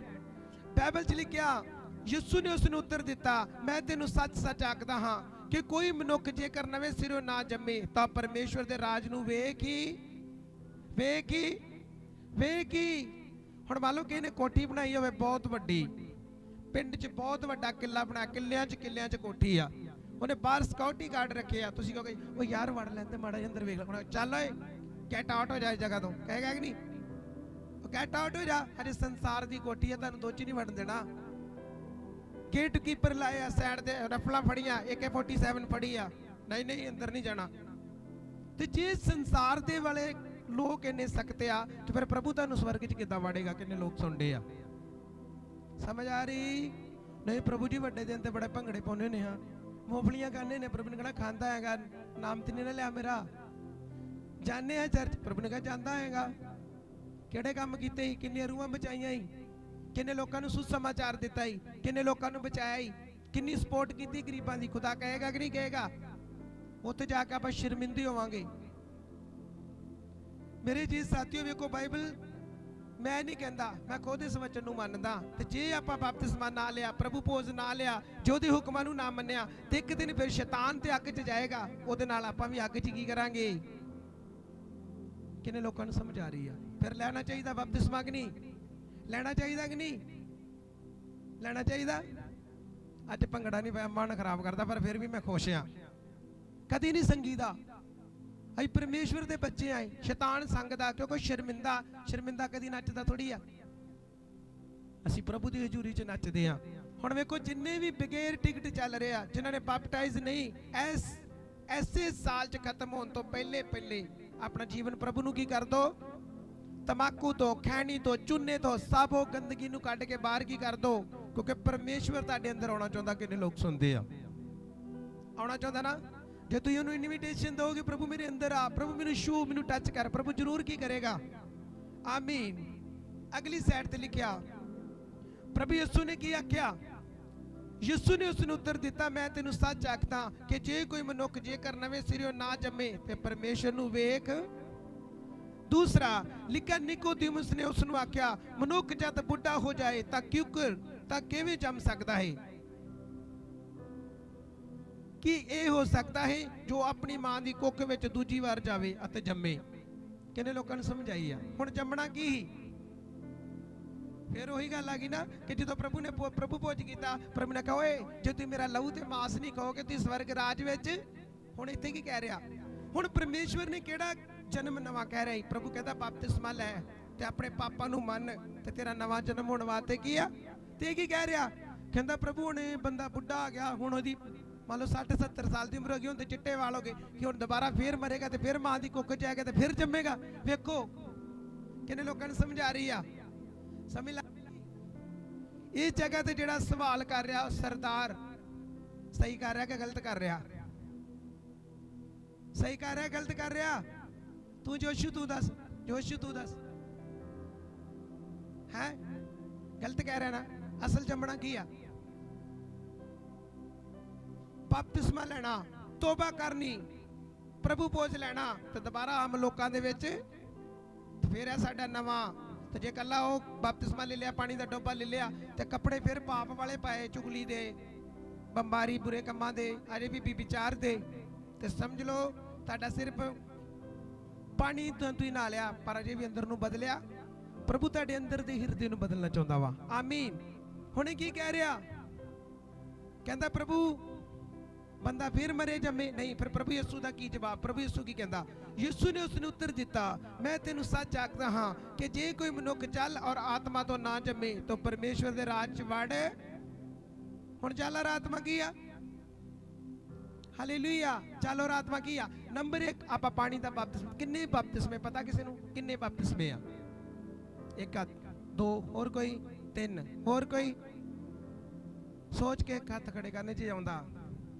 बाइबल च लिखिआ, यीशु ने उसनूं उत्तर दिता, मैं तेनू सच सच आखदा हां कि कोई मनुख जेकर नवें सिरों ना जम्मे तां परमेश्वर दे राज नूं ਵੇਖ ही। हुण मान लो कि इहने कोठी बनाई होवे बहुत वड्डी, पिंड च बहुत वड्डा किला बना, किलियां च कोठी आ, उन्हें बाहर सिक्योरिटी गार्ड रखे आ। तुसीं कहोगे ओ यार वड़ लैंदे माड़ा जिहा अंदर वेख लै, चल ओए गेट आउट हो जा इस जगह तो, कहेगा कि नहीं? गेट आउट हो जा, अरे संसार दी कोठी है, तुहानूं दोच नहीं वड़न देना। गेट कीपर लाया साइड ते, रफला फड़िया, AK-47 फड़ी आ, नहीं अंदर नहीं जाना। ते जे संसार दे वाले लोग इन्ने सकते आ, तो फिर प्रभु तुहानूं स्वर्ग च किद्दां वड़ेगा? किन्ने लोग सुनदे आ? समझ आ रही? नहीं प्रभु जी वड्डे दिन ते बड़े भंगड़े पाउने ने, हाँ मूंगफलियां खाने ने। प्रभु ने कहना खांदा हैगा, नाम ते नहीं ना लिया मेरा। जाने हैं चर्च, प्रभु ने कहा जांदा हैगा। किहड़े काम कीते ही, किन्नियां रूहां बचाईयां ही, किन्ने लोकां नूं सुसमाचार दिता ही, किन्ने लोकां नूं बचाया ही, किन्नी सपोर्ट कीती गरीबां दी। खुदा कहेगा कि नहीं कहेगा? उत्थे जाके आपां शर्मिंदे होवांगे। मेरे जी साथियों, वेखो बाइबल मैं नहीं कहता, मैं खुद इस वचन नूं मनदा, ते जे आपां बपतिस्मा ना लिया, प्रभु भोज ना लिया, जो दे हुक्मां नूं ना मन्निया, ते एक दिन फिर शैतान ते अग च जाएगा, ओहदे नाल आपां भी अग च की करांगे? किन्ने लोकां नूं समझ आ रही है? फिर लेना चाहिए बपतिस्मा कि नहीं? लेना चाहिए कि नहीं? लेना चाहिए। अज भंगड़ा नहीं पाया, मन खराब करता, पर फिर भी मैं खुश हाँ। कदी नहीं संगीदा, अई परमेश्वर दे बच्चे आए, शैतान संगदा, क्योंकि शर्मिंदा कदी नचदा थोड़ी आ। असी प्रभु दी हजूरी च नचदे आ। हुण वेखो जिन्ने भी बगैर टिकट चल रहे आ, जिन्हां ने बैपटाइज नहीं, ऐसे साल च खत्म होने तो पहले अपना जीवन प्रभु नूं की कर दो, तमाकू तो, खैनी तो, चूने तो, सब वो गंदगी नूं कढ के बाहर की कर दो, क्योंकि परमेश्वर तुहाडे अंदर आउणा चाहुंदा। किन्ने लोग सुनदे आ? आउणा चाहुंदा ना? जे तुसीं उहनूं इनविटेशन दोगे, प्रभु मेरे अंदर आ, प्रभु मैनूं छू, मैनूं टच कर, प्रभु जरूर की करेगा। आमीन। अगली साइड ते लिखिआ, प्रभु यीशु ने की आख्या? यीशु ने उसनूं उत्तर दिता, मैं तेनूं सच आखदा कि जे कोई मनुख जेकर नवें सिरों ना जम्मे ते परमेश्वर नूं वेख। दूसरा लिखा, निकोदेमुस ने उसनूं आख्या, मनुख जद बुढ़ा हो जाए तां किवें जम सकदा है? कि ਇਹ ਹੋ ਸਕਦਾ ਹੈ ਜੋ ਆਪਣੀ ਮਾਂ ਦੀ ਕੁੱਖ ਵਿੱਚ ਦੂਜੀ ਵਾਰ ਜਾਵੇ ਅਤੇ ਜੰਮੇ। ਕਿੰਨੇ ਲੋਕਾਂ ਨੂੰ ਸਮਝ ਆਈ ਆ? ਹੁਣ ਜੰਮਣਾ ਕੀ ਸੀ? ਫਿਰ ਉਹੀ ਗੱਲ ਆ ਗਈ ਨਾ ਕਿ ਜਦੋਂ ਪ੍ਰਭੂ ਭੋਜ ਕੀਤਾ, ਪ੍ਰਭੂ ਨੇ ਕਹਾ ਓਏ ਜੇ ਤੁਸੀਂ ਮੇਰਾ ਲਹੂ ਤੇ ਮਾਸ ਨਹੀਂ ਖਾਓਗੇ ਤੁਸੀਂ ਸਵਰਗ ਰਾਜ ਵਿੱਚ। ਹੁਣ ਇੱਥੇ ਕੀ ਕਹਿ ਰਿਹਾ? ਹੁਣ ਪਰਮੇਸ਼ਵਰ ਨੇ ਕਿਹੜਾ ਜਨਮ ਨਵਾਂ ਕਹਿ ਰਿਹਾ? ਪ੍ਰਭੂ ਕਹਿੰਦਾ ਬਪਤਿਸਮਾ ਲੈ ਤੇ ਆਪਣੇ ਪਾਪਾ ਨੂੰ ਮੰਨ ਤੇ ਤੇਰਾ ਨਵਾਂ ਜਨਮ ਹੋਣ ਵਾਸਤੇ ਕੀ ਆ। ਤੇ ਕੀ ਕਹਿ ਰਿਹਾ? ਕਹਿੰਦਾ ਪ੍ਰਭੂ ਹੁਣ ਇਹ ਬੰਦਾ ਬੁੱਢਾ ਆ ਗਿਆ, ਹੁਣ ਉਹਦੀ ਮੰਨ ਲਓ 60-70 ਸਾਲ ਦੀ ਉਮਰ ਹੋ ਗਈ, ਹੁਣ ਤੇ ਚਿੱਟੇ ਵਾਲ ਹੋ ਗਏ ਕਿ ਹੁਣ ਦੁਬਾਰਾ ਫੇਰ ਮਰੇਗਾ ਤੇ ਫਿਰ ਮਾਂ ਦੀ ਕੁੱਖ ਚ ਆਏਗਾ ਤੇ ਫਿਰ ਜੰਮੇਗਾ। ਵੇਖੋ ਕਿੰਨੇ ਲੋਕਾਂ ਨੂੰ ਸਮਝ ਆ ਰਹੀ ਆ? ਸਮਝ ਲਾ ਇਸ ਜਗ੍ਹਾ ਤੇ ਜਿਹੜਾ ਸਵਾਲ ਕਰ ਰਿਹਾ ਸਰਦਾਰ ਸਹੀ ਕਰ ਰਿਹਾ ਕਿ ਗਲਤ ਕਰ ਰਿਹਾ? ਸਹੀ ਕਰ ਰਿਹਾ ਗਲਤ ਕਰ ਰਿਹਾ? ਤੂੰ ਜੋਸ਼ੂ ਤੂੰ ਦੱਸ, ਜੋਸ਼ੂ ਤੂੰ ਦੱਸ। ਹੈ ਗਲਤ ਕਹਿ ਰਿਹਾ ਨਾ? ਅਸਲ ਜੰਮਣਾ ਕੀ ਆ? ਬਪਤਿਸਮਾ ਲੈਣਾ, ਤੋਬਾ ਕਰਨੀ, ਪ੍ਰਭੂ ਭੋਜ ਲੈਣਾ ਤੇ ਦੁਬਾਰਾ ਆਮ ਲੋਕਾਂ ਦੇ ਵਿੱਚ ਫਿਰ ਹੈ ਸਾਡਾ ਨਵਾਂ। ਤੇ ਜੇ ਕੱਲਾ ਉਹ ਬਪਤਿਸਮਾ ਲੈ ਲਿਆ, ਪਾਣੀ ਦਾ ਡੋਬਾ ਲੈ ਲਿਆ ਤੇ ਕੱਪੜੇ ਫਿਰ ਪਾਪ ਵਾਲੇ ਪਾਏ, ਚੁਗਲੀ ਦੇ, ਬੰਬਾਰੀ, ਬੁਰੇ ਕੰਮਾਂ ਦੇ, ਅਜੇ ਵੀ ਵਿਚਾਰ ਦੇ, ਤੇ ਸਮਝ ਲਓ ਤੁਹਾਡਾ ਸਿਰਫ ਪਾਣੀ ਤੋਂ ਤੁਸੀਂ ਨਾ ਲਿਆ ਪਰ ਅਜੇ ਵੀ ਅੰਦਰ ਨੂੰ ਬਦਲਿਆ। ਪ੍ਰਭੂ ਤੁਹਾਡੇ ਅੰਦਰ ਦੇ ਹਿਰਦੇ ਨੂੰ ਬਦਲਣਾ ਚਾਹੁੰਦਾ ਵਾ। ਆਮੀਨ। ਹੁਣ ਕੀ ਕਹਿ ਰਿਹਾ? ਕਹਿੰਦਾ ਪ੍ਰਭੂ ਬੰਦਾ ਫਿਰ ਮਰੇ ਜੰਮੇ ਨਹੀਂ। ਫਿਰ ਪ੍ਰਭੂ ਯਿਸੂ ਦਾ ਕੀ ਜਵਾਬ? ਪ੍ਰਭੂ ਯਿਸੂ ਕੀ ਕਹਿੰਦਾ? ਯਿਸੂ ਨੇ ਉਸ ਨੂੰ ਉੱਤਰ ਦਿੱਤਾ, ਮੈਂ ਤੈਨੂੰ ਸੱਚ ਆਖਦਾ ਹਾਂ ਕਿ ਜੇ ਕੋਈ ਮਨੁੱਖ ਜਲ ਔਰ ਆਤਮਾ ਤੋਂ ਨਾ ਜੰਮੇ ਤਾਂ ਪਰਮੇਸ਼ਵਰ ਦੇ ਰਾਜ ਚ ਵੜ। ਹੁਣ ਜਲ ਔਰ ਆਤਮਾ ਕੀ ਆ? ਹਾਲੇਲੂਇਆ। ਜਲ ਔਰ ਆਤਮਾ ਕੀ ਆ? ਨੰਬਰ 1 ਆਪਾਂ ਪਾਣੀ ਦਾ ਬਪਤਿਸਮਾ। ਕਿੰਨੇ ਬਪਤਿਸਮੇ ਪਤਾ ਕਿਸੇ ਨੂੰ? ਕਿੰਨੇ ਬਪਤਿਸਮੇ ਆ? 1 2 ਹੋਰ ਕੋਈ? 3 ਹੋਰ ਕੋਈ? ਸੋਚ ਕੇ ਹੱਥ ਖੜੇ ਕਰਨੇ ਚ ਆਉਂਦਾ।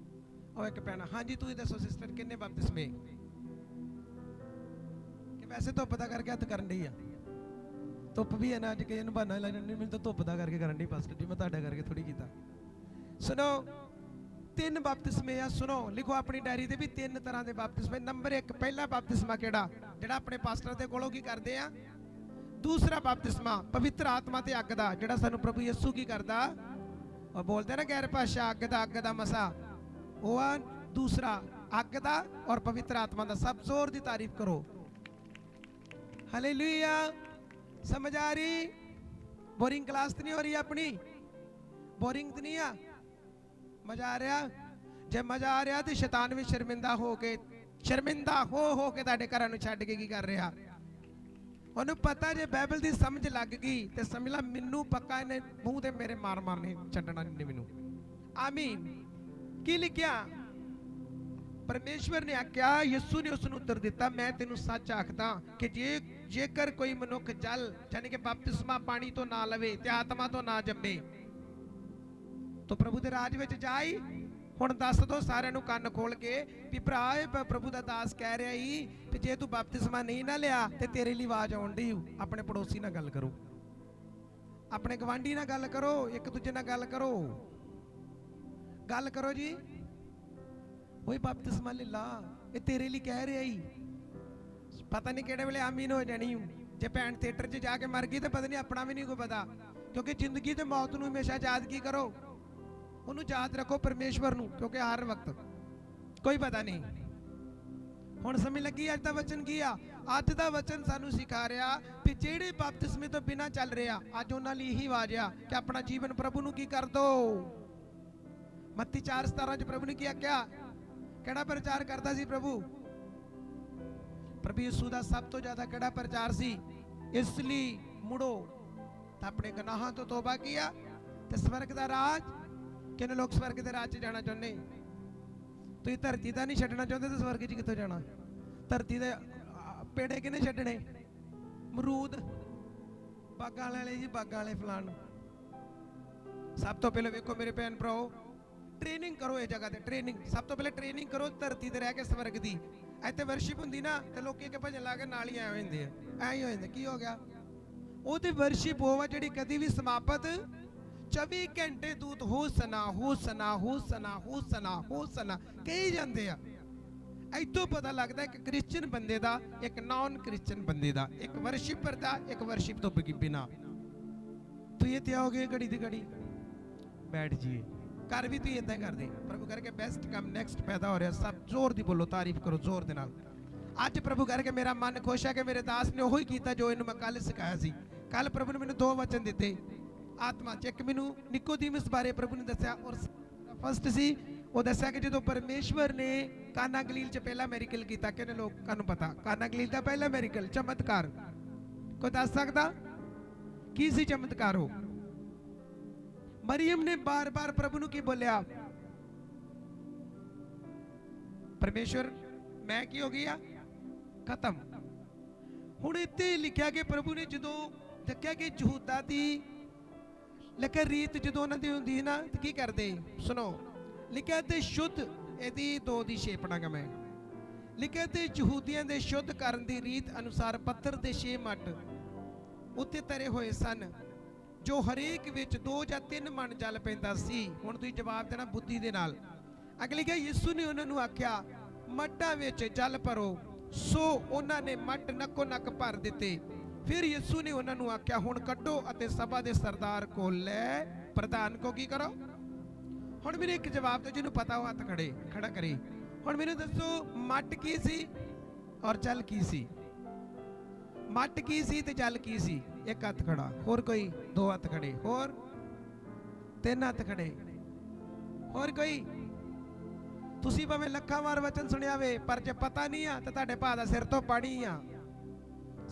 ਉਹ ਇੱਕ ਪੈਣਾ। ਹਾਂਜੀ ਤੁਸੀਂ ਦੱਸੋ ਸਿਸਟਰ ਕਿੰਨੇ ਬਪਤਿਸਮੇ? ਕਿ ਵੈਸੇ ਧੁੱਪ ਦਾ ਕਰਕੇ ਹੱਥ ਕਰਨ ਡਈ ਆ? ਧੁੱਪ ਵੀ ਹੈ ਨਾ ਅੱਜ, ਕਿ ਇਹਨੂੰ ਬਹਾਨਾ ਲੈ ਜਾਂਦੀ, ਮੈਨੂੰ ਤਾਂ ਧੁੱਪ ਦਾ ਕਰਕੇ ਕਰਨ ਡਈ ਪਾਸਟਰ ਜੀ, ਮੈਂ ਤੁਹਾਡਾ ਕਰਕੇ ਥੋੜੀ ਕੀਤਾ। ਸੁਣੋ 3 ਬਪਤਿਸਮੇ ਆ। ਸੁਣੋ ਲਿਖੋ ਆਪਣੀ ਡਾਇਰੀ ਤੇ ਵੀ 3 ਤਰ੍ਹਾਂ ਦੇ ਬਪਤਿਸਮੇ। ਨੰਬਰ 1 ਪਹਿਲਾ ਬਪਤਿਸਮਾ ਕਿਹੜਾ? ਜਿਹੜਾ ਆਪਣੇ ਪਾਸਟਰ ਦੇ ਕੋਲੋਂ ਕੀ ਕਰਦੇ ਆ? ਦੂਸਰਾ ਬਪਤਿਸਮਾ ਪਵਿੱਤਰ ਆਤਮਾ ਤੇ ਅੱਗ ਦਾ, ਜਿਹੜਾ ਸਾਨੂੰ ਪ੍ਰਭੂ ਯਿਸੂ ਕੀ ਕਰਦਾ? ਉਹ ਬੋਲਦੇ ਨਾ ਗੈਰ ਭਾਸ਼ਾ, ਅੱਗ ਦਾ ਮਸਾ। ਉਹ ਆ ਦੂਸਰਾ, ਅੱਗ ਦਾ ਔਰ ਪਵਿੱਤਰ ਆਤਮਾ ਦਾ। ਸਭ ਜ਼ੋਰ ਦੀ ਤਾਰੀਫ ਕਰੋ। ਹਾਲੇਲੂਇਆ। ਸਮਝ ਆ ਰਹੀ? बोरिंग क्लास तो नहीं हो रही अपनी? बोरिंग तो नहीं आ? मजा आ रहा? जे मजा आ रहा तो शैतान भी शर्मिंदा हो के घरां नूं छड्ड के की कर रहा? ਉਹਨੂੰ ਪਤਾ ਜੇ ਬਾਈਬਲ ਦੀ ਸਮਝ ਲੱਗ ਗਈ ਤੇ ਸਮਝ ਲਾ ਮੈਨੂੰ ਪੱਕਾ ਇਹਨੇ ਮੂੰਹ ਤੇ ਮੇਰੇ ਮਾਰ ਨਹੀਂ ਛੱਡਣਾ ਨਹੀਂ ਮੈਨੂੰ। ਆਮੀਨ। ਕੀ ਲਿਖਿਆ? ਪਰਮੇਸ਼ਵਰ ਨੇ ਆਖਿਆ, ਯਿਸੂ ਨੇ ਉਸ ਨੂੰ ਉੱਤਰ ਦਿੱਤਾ, ਮੈਂ ਤੈਨੂੰ ਸੱਚ ਆਖਦਾ ਕਿ ਜੇਕਰ ਕੋਈ ਮਨੁੱਖ ਜਲ ਯਾਨੀ ਕਿ ਬਪਤਿਸਮਾ ਪਾਣੀ ਤੋਂ ਨਾ ਲਵੇ ਤੇ ਆਤਮਾ ਤੋਂ ਨਾ ਜੰਮੇ ਤਾਂ ਪ੍ਰਭੂ ਦੇ ਰਾਜ ਵਿੱਚ ਜਾਈ। ਹੁਣ ਦੱਸ ਦੋ ਸਾਰਿਆਂ ਨੂੰ ਕੰਨ ਖੋਲ ਕੇ ਵੀ ਭਰਾ ਇਹ ਪ੍ਰਭੂ ਦਾ ਦਾਸ ਕਹਿ ਰਿਹਾ ਹੀ ਕਿ ਜੇ ਤੂੰ ਬਪਤਿਸਮਾ ਨਹੀਂ ਨਾ ਲਿਆ ਤੇ ਤੇਰੇ ਲਈ ਆਵਾਜ਼ ਆਉਣ ਡਈ। ਆਪਣੇ ਪੜੋਸੀ ਨਾਲ ਗੱਲ ਕਰੋ, ਆਪਣੇ ਗਵਾਂਢੀ ਨਾਲ ਗੱਲ ਕਰੋ, ਇੱਕ ਦੂਜੇ ਨਾਲ ਗੱਲ ਕਰੋ ਜੀ। ਉਹੀ ਬਪਤਿਸਮਾ ਲੈ ਲਾ, ਇਹ ਤੇਰੇ ਲਈ ਕਹਿ ਰਿਹਾ ਹੀ। ਪਤਾ ਨਹੀਂ ਕਿਹੜੇ ਵੇਲੇ ਆਮੀਨ ਹੋ ਜਾਣੀ। ਜੇ ਭੈਣ ਥੀਏਟਰ 'ਚ ਜਾ ਕੇ ਮਰ ਗਈ ਤੇ ਪਤਾ ਨਹੀਂ ਆਪਣਾ ਵੀ ਨਹੀਂ ਕੋਈ ਪਤਾ, ਕਿਉਂਕਿ ਜ਼ਿੰਦਗੀ ਤੇ ਮੌਤ ਨੂੰ ਹਮੇਸ਼ਾ ਯਾਦ ਕੀ ਕਰੋ, ਉਹਨੂੰ ਯਾਦ ਰੱਖੋ ਪਰਮੇਸ਼ਵਰ ਨੂੰ, ਕਿਉਂਕਿ ਹਰ ਵਕਤ ਕੋਈ ਪਤਾ ਨਹੀਂ। ਹੁਣ ਸਮਝ ਲੱਗੀ ਅੱਜ ਦਾ ਵਚਨ ਕੀ ਆ? ਅੱਜ ਦਾ ਵਚਨ ਸਾਨੂੰ ਸਿਖਾ ਰਿਹਾ ਕਿ ਜਿਹੜੇ ਬਪਤਿਸਮੇ ਤੋਂ ਬਿਨਾਂ ਚੱਲ ਰਿਹਾ, ਅੱਜ ਉਹਨਾਂ ਲਈ ਇਹੀ ਆਵਾਜ਼ ਆ ਕਿ ਆਪਣਾ ਜੀਵਨ ਪ੍ਰਭੂ ਨੂੰ ਕੀ ਕਰ ਦੋ। ਮੱਤੀ 4:17 ਚ ਪ੍ਰਭੂ ਨੇ ਕੀ ਆਖਿਆ? ਕਿਹੜਾ ਪ੍ਰਚਾਰ ਕਰਦਾ ਸੀ ਪ੍ਰਭੂ? ਪ੍ਰਭੂ ਯਿਸੂ ਦਾ ਸਭ ਤੋਂ ਜ਼ਿਆਦਾ ਕਿਹੜਾ ਪ੍ਰਚਾਰ ਸੀ? ਇਸ ਲਈ ਮੁੜੋ ਤਾਂ ਆਪਣੇ ਗੁਨਾਹਾਂ ਤੋਂ ਤੋਬਾ ਕੀਆ ਤੇ ਸਵਰਗ ਦਾ ਰਾਜ। ਕਿੰਨੇ ਲੋਕ ਸਵਰਗ ਦੇ ਰਾਜ 'ਚ ਜਾਣਾ ਚਾਹੁੰਦੇ? ਤੁਸੀਂ ਧਰਤੀ ਦਾ ਨਹੀਂ ਛੱਡਣਾ ਚਾਹੁੰਦੇ ਤਾਂ ਸਵਰਗ 'ਚ ਕਿੱਥੋਂ ਜਾਣਾ? ਧਰਤੀ ਦੇ ਪੇੜੇ ਕਿਹਨੇ ਛੱਡਣੇ? ਅਮਰੂਦ ਬਾਗਾਂ ਵਾਲੇ ਜੀ, ਬਾਗਾਂ ਵਾਲੇ ਫਲਾਣ। ਸਭ ਤੋਂ ਪਹਿਲਾਂ ਵੇਖੋ ਮੇਰੇ ਭੈਣ ਭਰਾਓ, ਟ੍ਰੇਨਿੰਗ ਕਰੋ ਇਹ ਜਗ੍ਹਾ ਤੇ। ਟ੍ਰੇਨਿੰਗ ਸਭ ਤੋਂ ਪਹਿਲਾਂ ਟ੍ਰੇਨਿੰਗ ਕਰੋ ਧਰਤੀ ਤੇ ਰਹਿ ਕੇ ਸਵਰਗ ਦੀ। ਇੱਥੇ ਵਰਸ਼ਿਪ ਹੁੰਦੀ ਨਾ ਤੇ ਲੋਕੀ ਕੇ ਭਜਨ ਲਾ ਕੇ ਨਾਲ ਹੀ ਆਏ ਹੋ ਜਾਂਦੇ ਆ, ਐਂ ਹੀ ਹੋ ਜਾਂਦਾ। ਕੀ ਹੋ ਗਿਆ? ਉਹ ਤੇ ਵਰਸ਼ਿਪ ਹੋਵਾ ਜਿਹੜੀ ਕਦੀ ਵੀ ਸਮਾਪਤ 24 ਘੰਟੇ ਦੂਤ ਹੋਸਨਾ ਹੋਸਨਾ ਹੋਸਨਾ ਹੋਸਨਾ ਹੋਸਨਾ ਕਹੀ ਜਾਂਦੇ ਆ। ਇੱਥੋਂ ਪਤਾ ਲੱਗਦਾ ਇੱਕ ਕ੍ਰਿਸਚੀਅਨ ਬੰਦੇ ਦਾ, ਇੱਕ ਨਾਨ ਕ੍ਰਿਸਚੀਅਨ ਬੰਦੇ ਦਾ, ਇੱਕ ਵਰਸ਼ਿਪਰ ਦਾ, ਇੱਕ ਵਰਸ਼ਿਪ ਤੋਂ ਬਿਨਾ। ਤੁਸੀਂ ਇੱਥੇ ਆਓਗੇ ਘੜੀ ਦੀ ਘੜੀ ਬੈਠ ਜੀਏ, ਘਰ ਵੀ ਤੁਸੀਂ ਇਦਾਂ ਕਰਦੇ। ਪ੍ਰਭੂ ਕਰਕੇ ਬੈਸਟ ਕੰਮ ਨੈਕਸਟ ਪੈਦਾ ਹੋ ਰਿਹਾ। ਸਭ ਜ਼ੋਰ ਦੀ ਬੋਲੋ, ਤਾਰੀਫ ਕਰੋ ਜ਼ੋਰ ਦੇ ਨਾਲ। ਅੱਜ ਪ੍ਰਭੂ ਕਰਕੇ ਮੇਰਾ ਮਨ ਖੁਸ਼ ਹੈ ਕਿ ਮੇਰੇ ਦਾਸ ਨੇ ਉਹੀ ਕੀਤਾ ਜੋ ਇਹਨੂੰ ਮੈਂ ਕੱਲ ਸਿਖਾਇਆ ਸੀ। ਕੱਲ ਪ੍ਰਭੂ ਨੇ ਮੈਨੂੰ 2 ਵਚਨ ਦਿੱਤੇ ਆਤਮਾ 'ਚ। ਇੱਕ ਮੈਨੂੰ ਨਿਕੋਦੀਮਸ ਬਾਰੇ ਪ੍ਰਭੂ ਨੇ ਦੱਸਿਆ, ਔਰ ਫਸਟ ਸੀ ਉਹ ਦੱਸਿਆ ਕਿ ਜਦੋਂ ਪਰਮੇਸ਼ਵਰ ਨੇ ਕਾਨਾ ਗਲੀਲ 'ਚ ਪਹਿਲਾ ਮੈਰੀਕਲ ਕੀਤਾ, ਕਿਹਨੇ ਲੋਕਾਂ ਨੂੰ ਪਤਾ ਕਾਨਾ ਗਲੀਲ ਦਾ ਪਹਿਲਾ ਮੈਰੀਕਲ ਚਮਤਕਾਰ ਕੋਈ ਦੱਸ ਸਕਦਾ ਕੀ ਸੀ ਚਮਤਕਾਰ? ਉਹ ਮਰੀਮ ਨੇ ਬਾਰ-ਬਾਰ ਪ੍ਰਭੂ ਨੂੰ ਕੀ ਬੋਲਿਆ? ਪਰਮੇਸ਼ਵਰ ਮੈਂ ਕੀ ਹੋ ਗਿਆ ਖਤਮ। ਹੁਣ ਇੱਥੇ ਲਿਖਿਆ ਕਿ ਪ੍ਰਭੂ ਨੇ ਜਦੋਂ ਦੇਖਿਆ ਕਿ ਯਹੂਦਾ ਦੀ ਲੇਕਿਨ ਰੀਤ ਜਦੋਂ ਉਹਨਾਂ ਦੀ ਹੁੰਦੀ ਨਾ ਤੇ ਕੀ ਕਰਦੇ? ਸੁਣੋ, ਲਿਖਿਆ ਤੇ ਸ਼ੁੱਧ, ਇਹਦੀ 2 ਦੀ ਛੇਪੜਾਂਗਾ ਮੈਂ। ਲਿਖਿਆ ਤੇ ਯਹੂਦੀਆਂ ਦੇ ਸ਼ੁੱਧ ਕਰਨ ਦੀ ਰੀਤ ਅਨੁਸਾਰ ਪੱਥਰ ਦੇ 6 ਮੱਟ ਉੱਤੇ ਤਰੇ ਹੋਏ ਸਨ, ਜੋ ਹਰੇਕ ਵਿੱਚ 2 ਜਾਂ 3 ਮਣ ਜਲ ਪੈਂਦਾ ਸੀ। ਹੁਣ ਤੁਸੀਂ ਜਵਾਬ ਦੇਣਾ ਬੁੱਧੀ ਦੇ ਨਾਲ। ਅਗਲੀ ਗੱਲ, ਯਿਸੂ ਨੇ ਉਹਨਾਂ ਨੂੰ ਆਖਿਆ ਮੱਟਾਂ ਵਿੱਚ ਜਲ ਭਰੋ, ਸੋ ਉਹਨਾਂ ਨੇ ਮੱਟ ਨੱਕੋ ਨੱਕ ਭਰ ਦਿੱਤੇ। ਫਿਰ ਯਿਸੂ ਨੇ ਉਹਨਾਂ ਨੂੰ ਆਖਿਆ ਹੁਣ ਕੱਢੋ ਅਤੇ ਸਭਾ ਦੇ ਸਰਦਾਰ ਕੋਲ ਲੈ ਪ੍ਰਧਾਨ ਕੋ ਕੀ ਕਰੋ। ਹੁਣ ਮੇਰੇ ਇੱਕ ਜਵਾਬ ਤੋਂ ਜਿਹਨੂੰ ਪਤਾ ਉਹ ਹੱਥ ਖੜਾ ਕਰੇ। ਹੁਣ ਮੈਨੂੰ ਦੱਸੋ ਮੱਟ ਕੀ ਸੀ ਔਰ ਜਲ ਕੀ ਸੀ? ਮੱਟ ਕੀ ਸੀ ਤੇ ਜਲ ਕੀ ਸੀ? ਇੱਕ ਹੱਥ ਖੜਾ, ਹੋਰ ਕੋਈ? 2 ਹੱਥ ਖੜੇ, ਹੋਰ 3 ਹੱਥ ਖੜੇ, ਹੋਰ ਕੋਈ? ਤੁਸੀਂ ਭਾਵੇਂ ਲੱਖਾਂ ਵਾਰ ਵਚਨ ਸੁਣਿਆ ਵੇ, ਪਰ ਜੇ ਪਤਾ ਨਹੀਂ ਆ ਤਾਂ ਤੁਹਾਡੇ ਭਾ ਦਾ ਸਿਰ ਤੋਂ ਪਾਣੀ ਆ।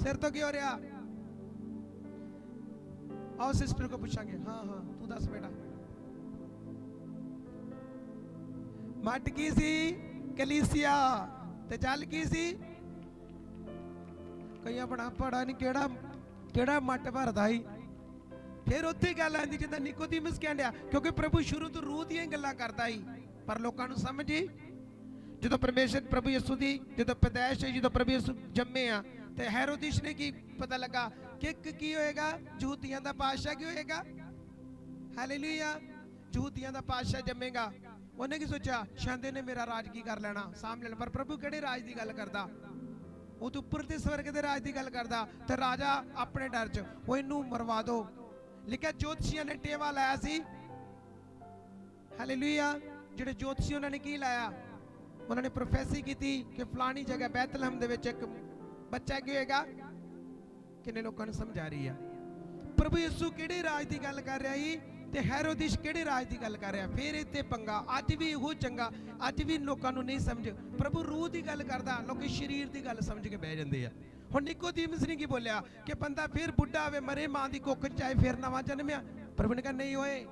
ਸਿਰ ਤੋਂ ਕੀ ਹੋ ਰਿਹਾ? ਆਓ ਸਿਸਟਰ ਕੋ ਪੁੱਛਾਂਗੇ। ਹਾਂ ਤੂੰ ਦੱਸ ਬੇਟਾ। ਮੱਟ ਕੀ ਸੀ? ਕਲੀਸਿਆ। ਤੇ ਜਲ ਕੀ ਸੀ? ਕਈ ਆਪਣਾ ਪੜਾ ਨਹੀਂ ਕਿਹੜਾ ਮੱਟ ਭਰਦਾ ਹੀ। ਫਿਰ ਉੱਥੇ ਗੱਲ ਆਂਦੀ ਜਿੱਦਾਂ ਨਿਕੋਦੀਮਸ ਕਹਿੰਦਿਆ, ਕਿਉਂਕਿ ਪ੍ਰਭੂ ਸ਼ੁਰੂ ਤੋਂ ਰੂਹ ਦੀਆਂ ਗੱਲਾਂ ਕਰਦਾ ਹੀ, ਪਰ ਲੋਕਾਂ ਨੂੰ ਸਮਝ ਹੀ ਜਦੋਂ ਪਰਮੇਸ਼ਰ ਪ੍ਰਭੂ ਯਿਸੂ ਦੀ ਜਦੋਂ ਪੈਦਾਇਸ਼ ਹੋਈ, ਜਦੋਂ ਪ੍ਰਭੂ ਯਿਸੂ ਜੰਮੇ ਆ ਤੇ ਹੈਰੋਦਿਸ਼ ਨੇ ਕੀ ਪਤਾ ਲੱਗਾ ਕਿ ਕੀ ਹੋਏਗਾ? ਯਹੂਦੀਆਂ ਦਾ ਪਾਤਸ਼ਾਹ ਕੀ ਹੋਏਗਾ? ਹਾਲੇਲੂਇਆ, ਯਹੂਦੀਆਂ ਦਾ ਪਾਤਸ਼ਾਹ ਜੰਮੇਗਾ। ਉਹਨੇ ਕੀ ਸੋਚਿਆ? ਸ਼ਾਂਦੇ ਨੇ ਮੇਰਾ ਰਾਜ ਕੀ ਕਰ ਲੈਣਾ, ਸਾਂਭ ਲੈਣਾ। ਪਰ ਪ੍ਰਭੂ ਕਿਹੜੇ ਰਾਜ ਦੀ ਗੱਲ ਕਰਦਾ? ਉਹ ਤੋਂ ਉੱਪਰ ਤੇ ਸਵਰਗ ਦੇ ਰਾਜ ਦੀ ਗੱਲ ਕਰਦਾ। ਤੇ ਰਾਜਾ ਆਪਣੇ ਡਰ 'ਚ ਉਹ ਇਹਨੂੰ ਮਰਵਾ ਦੋ। ਲਿਖਿਆ ਜੋਤਸ਼ੀਆਂ ਨੇ ਟੇਵਾ ਲਾਇਆ ਸੀ। ਹਾਲੇਲੂਇਆ, ਜਿਹੜੇ ਜੋਤਸ਼ੀ ਉਹਨਾਂ ਨੇ ਕੀ ਲਾਇਆ? ਉਹਨਾਂ ਨੇ ਪ੍ਰੋਫੈਸੀ ਕੀਤੀ ਕਿ ਫਲਾਣੀ ਜਗ੍ਹਾ ਬੈਤਲਹਮ ਦੇ ਵਿੱਚ ਇੱਕ ਬੱਚਾ ਕੀ ਹੋਏਗਾ। ਕਿੰਨੇ ਲੋਕਾਂ ਨੂੰ ਸਮਝ ਆ ਰਹੀ ਆ? ਪ੍ਰਭੂ ਯਿਸੂ ਕਿਹੜੇ ਰਾਜ ਦੀ ਗੱਲ ਕਰ ਰਿਹਾ ਸੀ ਤੇ ਹੈਰੋਦਿਸ਼ ਕਿਹੜੇ ਰਾਜ ਦੀ ਗੱਲ ਕਰ ਰਿਹਾ? ਫਿਰ ਇੱਥੇ ਪੰਗਾ। ਅੱਜ ਵੀ ਇਹੋ ਚੰਗਾ, ਅੱਜ ਵੀ ਲੋਕਾਂ ਨੂੰ ਨਹੀਂ ਸਮਝ। ਪ੍ਰਭੂ ਰੂਹ ਦੀ ਗੱਲ ਕਰਦਾ, ਲੋਕੀ ਸਰੀਰ ਦੀ ਗੱਲ ਸਮਝ ਕੇ ਬਹਿ ਜਾਂਦੇ ਆ। ਹੁਣ ਨਿਕੋਦੀਮਸ ਨੇ ਕੀ ਬੋਲਿਆ ਕਿ ਬੰਦਾ ਫਿਰ ਬੁੱਢਾ ਹੋਵੇ, ਮਰੇ ਮਾਂ ਦੀ ਕੁੱਖ 'ਚ ਆਏ, ਫਿਰ ਨਵਾਂ ਜਨਮਿਆ। ਪ੍ਰਭੂ ਨੇ ਕਿਹਾ ਨਹੀਂ ਓਏ,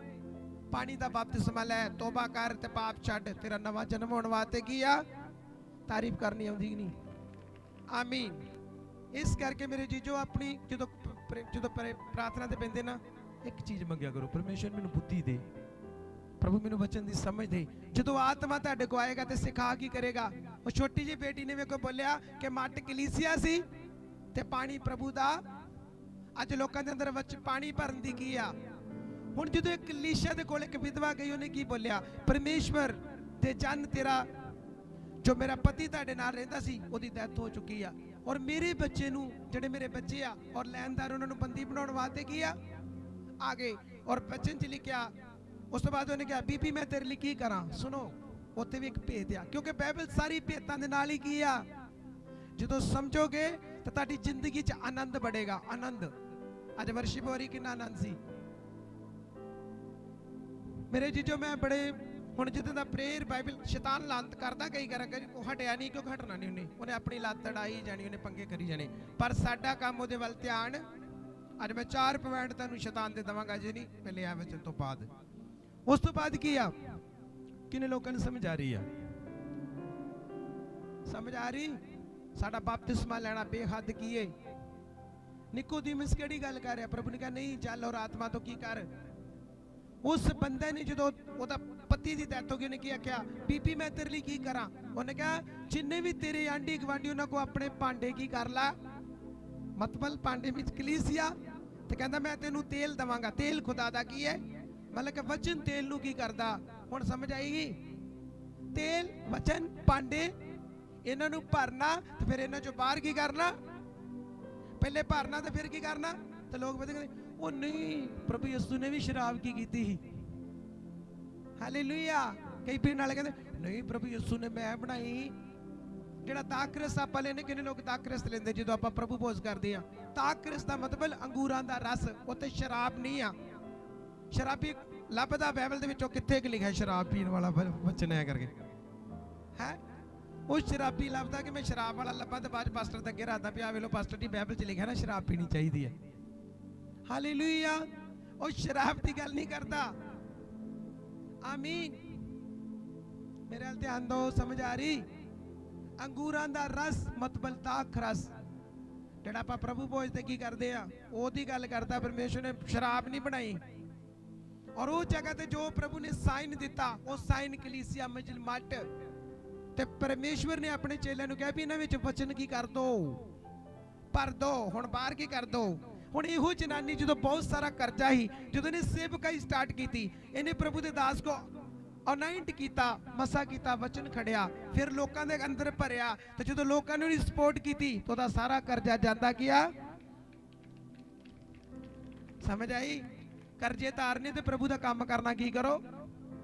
ਪਾਣੀ ਦਾ ਬਪਤਿਸਮਾ ਲੈ, ਤੋਬਾ ਕਰ ਤੇ ਪਾਪ ਛੱਡ, ਤੇਰਾ ਨਵਾਂ ਜਨਮ ਹੋਣ ਵਾਸਤੇ ਕੀ ਆ? ਤਾਰੀਫ ਕਰਨੀ ਆਉਂਦੀ ਕਿ ਨਹੀਂ? ਆਮੀਨ। ਇਸ ਕਰਕੇ ਮੇਰੇ ਜੀਜੋ ਆਪਣੀ ਜਦੋਂ ਪ੍ਰਾਰਥਨਾ ਤੇ ਪੈਂਦੇ ਨਾ, ਇੱਕ ਚੀਜ਼ ਮੰਗਿਆ ਕਰੋ, ਪਰਮੇਸ਼ਰ ਮੈਨੂੰ ਬੁੱਧੀ ਦੇ, ਪ੍ਰਭੂ ਮੈਨੂੰ ਵਚਨ ਦੀ ਸਮਝ ਦੇ। ਜਦੋਂ ਆਤਮਾ ਤੁਹਾਡੇ ਕੋ ਆਏਗਾ ਤੇ ਸਿਖਾ ਕੀ ਕਰੇਗਾ? ਉਹ ਛੋਟੀ ਜਿਹੀ ਬੇਟੀ ਨੇ ਵੇਖੋ ਬੋਲਿਆ ਕਿ ਮੱਟ ਕਲੀਸਿਆ ਸੀ ਤੇ ਪਾਣੀ ਪ੍ਰਭੂ ਦਾ। ਅੱਜ ਲੋਕਾਂ ਦੇ ਅੰਦਰ ਵਿੱਚ ਪਾਣੀ ਭਰਨ ਦੀ ਕੀ ਆ? ਹੁਣ ਜਦੋਂ ਇੱਕ ਲੀਸ਼ਾ ਦੇ ਕੋਲ ਇੱਕ ਵਿਧਵਾ ਗਈ, ਉਹਨੇ ਕੀ ਬੋਲਿਆ? ਪਰਮੇਸ਼ਵਰ ਤੇ ਜਨ ਤੇਰਾ ਜੋ ਮੇਰਾ ਪਤੀ ਤੁਹਾਡੇ ਨਾਲ ਰਹਿੰਦਾ ਸੀ, ਉਹਦੀ ਡੈਥ ਹੋ ਚੁੱਕੀ ਆ, ਔਰ ਮੇਰੇ ਬੱਚੇ ਨੂੰ, ਜਿਹੜੇ ਮੇਰੇ ਬੱਚੇ ਆ ਔਰ ਲੈਣਦਾਰ, ਉਹਨਾਂ ਨੂੰ ਬੰਦੀ ਬਣਾਉਣ ਵਾਸਤੇ ਕੀ ਆ ਆ ਗਏ। ਔਰ ਬਚਨ 'ਚ ਲਿਖਿਆ, ਉਸ ਤੋਂ ਬਾਅਦ ਉਹਨੇ ਕਿਹਾ ਬੀਬੀ ਮੈਂ ਤੇਰੇ ਲਈ ਕੀ ਕਰਾਂ? ਸੁਣੋ, ਉੱਥੇ ਵੀ ਇੱਕ ਭੇਦ ਆ, ਕਿਉਂਕਿ ਬਾਈਬਲ ਸਾਰੀ ਭੇਤਾਂ ਦੇ ਨਾਲ ਹੀ ਕੀ ਆ? ਜਦੋਂ ਸਮਝੋਗੇ ਤਾਂ ਤੁਹਾਡੀ ਜ਼ਿੰਦਗੀ 'ਚ ਆਨੰਦ बढ़ेगा। ਆਨੰਦ। ਅੱਜ ਵਰਸ਼ਿਪ ਹੋ ਰਹੀ, ਕਿੰਨਾ ਆਨੰਦ ਸੀ ਮੇਰੇ ਜੀਜੋ। ਮੈਂ ਬੜੇ ਹੁਣ ਜਿੱਦਾਂ ਦਾ ਪ੍ਰੇਅਰ ਬਾਈਬਲ ਸ਼ੈਤਾਨ ਲਾਂਤ ਕਰਦਾ ਕਈ ਕਰਾਂਗੇ, ਉਹ ਹਟਿਆ ਨਹੀਂ, ਕਿਉਂਕਿ ਹਟਣਾ ਨਹੀਂ ਉਹਨੇ ਆਪਣੀ ਲੱਤ ਅੜਾਈ ਜਾਣੀ, ਉਹਨੇ ਪੰਗੇ ਕਰੀ ਜਾਣੇ। ਪਰ ਸਾਡਾ ਕੰਮ ਉਹਦੇ ਵੱਲ ਧਿਆਨ। ਅੱਜ ਮੈਂ 4 ਪੁਆਇੰਟ ਤੁਹਾਨੂੰ ਸ਼ੈਤਾਨ ਦੇ ਦਵਾਂਗਾ ਜੀ, ਨਹੀਂ ਪਹਿਲੇ ਆ ਵਚਨ ਤੋਂ ਬਾਅਦ। ਉਸ ਤੋਂ ਬਾਅਦ ਕੀ ਆ? ਕਿੰਨੇ ਲੋਕਾਂ ਨੂੰ ਸਮਝ ਆ ਰਹੀ ਆ? ਸਮਝ ਆ ਰਹੀ? ਸਾਡਾ ਬਪਤਿਸਮਾ ਲੈਣਾ ਬੇਹੱਦ ਕੀ ਹੈ? ਨਿਕੋਦੀਮਸ ਕਿਹੜੀ ਗੱਲ ਕਰ ਰਿਹਾ? ਪ੍ਰਭੂ ਨੇ ਕਿਹਾ ਨਹੀਂ, ਜਲ ਔਰ ਆਤਮਾ ਤੋਂ ਕੀ ਕਰ। ਉਸ ਬੰਦੇ ਨੇ ਜਦੋਂ ਉਹਦਾ ਪਤੀ ਦੀ ਡੈਥ ਹੋ ਗਈ, ਉਹਨੇ ਕੀ ਆਖਿਆ? ਬੀਬੀ ਮੈਂ ਤੇਰੇ ਲਈ ਕੀ ਕਰਾਂ? ਉਹਨੇ ਕਿਹਾ ਜਿੰਨੇ ਵੀ ਤੇਰੇ ਆਂਢੀ ਗਵਾਂਢੀ, ਉਹਨਾਂ ਕੋ ਆਪਣੇ ਭਾਂਡੇ ਕੀ ਕਰ ਲਾ, ਮਤਲਬ ਭਾਂਡੇ ਵਿੱਚ ਕਲੀਸਿਆ। ਤੇ ਕਹਿੰਦਾ ਮੈਂ ਤੈਨੂੰ ਤੇਲ ਦਵਾਂਗਾ। ਤੇਲ ਖੁਦਾ ਦਾ ਕੀ ਹੈ? ਮਤਲਬ ਕਿ ਵਚਨ ਤੇਲ ਨੂੰ ਕੀ ਕਰਦਾ? ਹੁਣ ਸਮਝ ਆਏਗੀ? ਤੇਲ, ਵਚਨ, ਭਾਂਡੇ, ਇਹਨਾਂ ਨੂੰ ਭਰਨਾ ਤੇ ਫਿਰ ਇਹਨਾਂ ਚੋਂ ਬਾਹਰ ਕੀ ਕਰਨਾ? ਪਹਿਲੇ ਭਰਨਾ ਤੇ ਫਿਰ ਕੀ ਕਰਨਾ? ਤੇ ਲੋਕ ਪਤਾ ਕਹਿੰਦੇ ਉਹ ਨਹੀਂ, ਪ੍ਰਭੂ ਯਿਸੂ ਨੇ ਵੀ ਸ਼ਰਾਬ ਕੀ ਕੀਤੀ ਸੀ? ਹਾਲੇਲੂਇਆ। ਕਈ ਪੀਣ ਵਾਲੇ ਕਹਿੰਦੇ ਨਹੀਂ ਪ੍ਰਭੂ ਯਿਸੂ ਨੇ ਮੈਂ ਬਣਾਈ। ਜਿਹੜਾ ਦਾਖਰਸ ਆਪਾਂ ਲੈਨੇ, ਕਿੰਨੇ ਲੋਕ ਦਾਖਰਸ ਲੈਂਦੇ ਜਦੋਂ ਆਪਾਂ ਪ੍ਰਭੂ ਭੋਜ ਕਰਦੇ ਆ। ਦਾਖਰਸ ਦਾ ਮਤਲਬ ਅੰਗੂਰਾਂ ਦਾ ਰਸ, ਉੱਤੇ ਸ਼ਰਾਬ ਨਹੀਂ ਆ। ਸ਼ਰਾਬੀ ਲੱਭਦਾ ਬਾਈਬਲ ਦੇ ਵਿੱਚੋਂ ਕਿੱਥੇ ਕਿ ਲਿਖਿਆ ਸ਼ਰਾਬ ਪੀਣ ਵਾਲਾ ਵਚਨ ਹੈ ਕਰਕੇ ਹੈ। ਉਹ ਸ਼ਰਾਬੀ ਲੱਭਦਾ ਕਿ ਮੈਂ ਸ਼ਰਾਬ ਵਾਲਾ ਲੱਭਾਂ ਤੇ ਬਾਅਦ ਪਾਸਟਰ ਦੇ ਅੱਗੇ ਰੱਖਦਾ ਪਿਆ ਵੇਲੋ ਪਾਸਟਰ ਦੀ ਬਾਈਬਲ 'ਚ ਲਿਖਿਆ ਨਾ ਸ਼ਰਾਬ ਪੀਣੀ ਚਾਹੀਦੀ ਹੈ। ਹਾਲੇਲੂਇਆ। ਉਹ ਸ਼ਰਾਬ ਦੀ ਗੱਲ ਨਹੀਂ ਕਰਦਾ। ਆਮੀਨ। ਮੇਰੇ ਵੱਲ ਧਿਆਨ ਦਿਓ, ਸਮਝ ਆ ਰਹੀ? ਅੰਗੂਰਾਂ ਦਾ ਰਸ ਮਤਲਬ ਦਾਖਰਸ, ਜਿਹੜਾ ਆਪਾਂ ਪ੍ਰਭੂ ਭੋਜ ਤੇ ਕੀ ਕਰਦੇ ਆ ਉਹਦੀ ਗੱਲ ਕਰਦਾ। ਪਰਮੇਸ਼ਰ ਨੇ ਸ਼ਰਾਬ ਨਹੀਂ ਬਣਾਈ। ਔਰ ਉਹ ਜਗ੍ਹਾ ਤੇ ਜੋ ਪ੍ਰਭੂ ਨੇ ਸਾਈਨ ਦਿੱਤਾ, ਉਹ ਸਾਈਨ ਕਲੀਸਿਆ ਮਜਲਮਟ ਤੇ ਪਰਮੇਸ਼ਵਰ ਨੇ ਆਪਣੇ ਚੇਲਿਆਂ ਨੂੰ ਕਿਹਾ ਵੀ ਇਹਨਾਂ ਵਿੱਚ ਵਚਨ ਕੀ ਕਰ ਦੋ, ਭਰ ਦੋ। ਹੁਣ ਬਾਹਰ ਕੀ ਕਰ ਦੋ। ਹੁਣ ਇਹੋ ਜਨਾਨੀ ਜਦੋਂ ਬਹੁਤ ਸਾਰਾ ਕਰਜ਼ਾ ਸੀ, ਜਦੋਂ ਇਹਨੇ ਸੇਵਕਾਈ ਸਟਾਰਟ ਕੀਤੀ, ਇਹਨੇ ਪ੍ਰਭੂ ਦੇ ਦਾਸ ਕੋ ਅਨਾਇੰਟ ਕੀਤਾ, ਮਸਾ ਕੀਤਾ, ਵਚਨ ਖੜਿਆ, ਫਿਰ ਲੋਕਾਂ ਦੇ ਅੰਦਰ ਭਰਿਆ ਤੇ ਜਦੋਂ ਲੋਕਾਂ ਨੇ ਉਹਦੀ ਸਪੋਰਟ ਕੀਤੀ ਤਾਂ ਉਹਦਾ ਸਾਰਾ ਕਰਜ਼ਾ ਜਾਂਦਾ ਗਿਆ। ਸਮਝ ਆਈ? ਕਰਜ਼ੇ ਤਾਰਨੇ ਤੇ ਪ੍ਰਭੂ ਦਾ ਕੰਮ ਕਰਨਾ ਕੀ ਕਰੋ।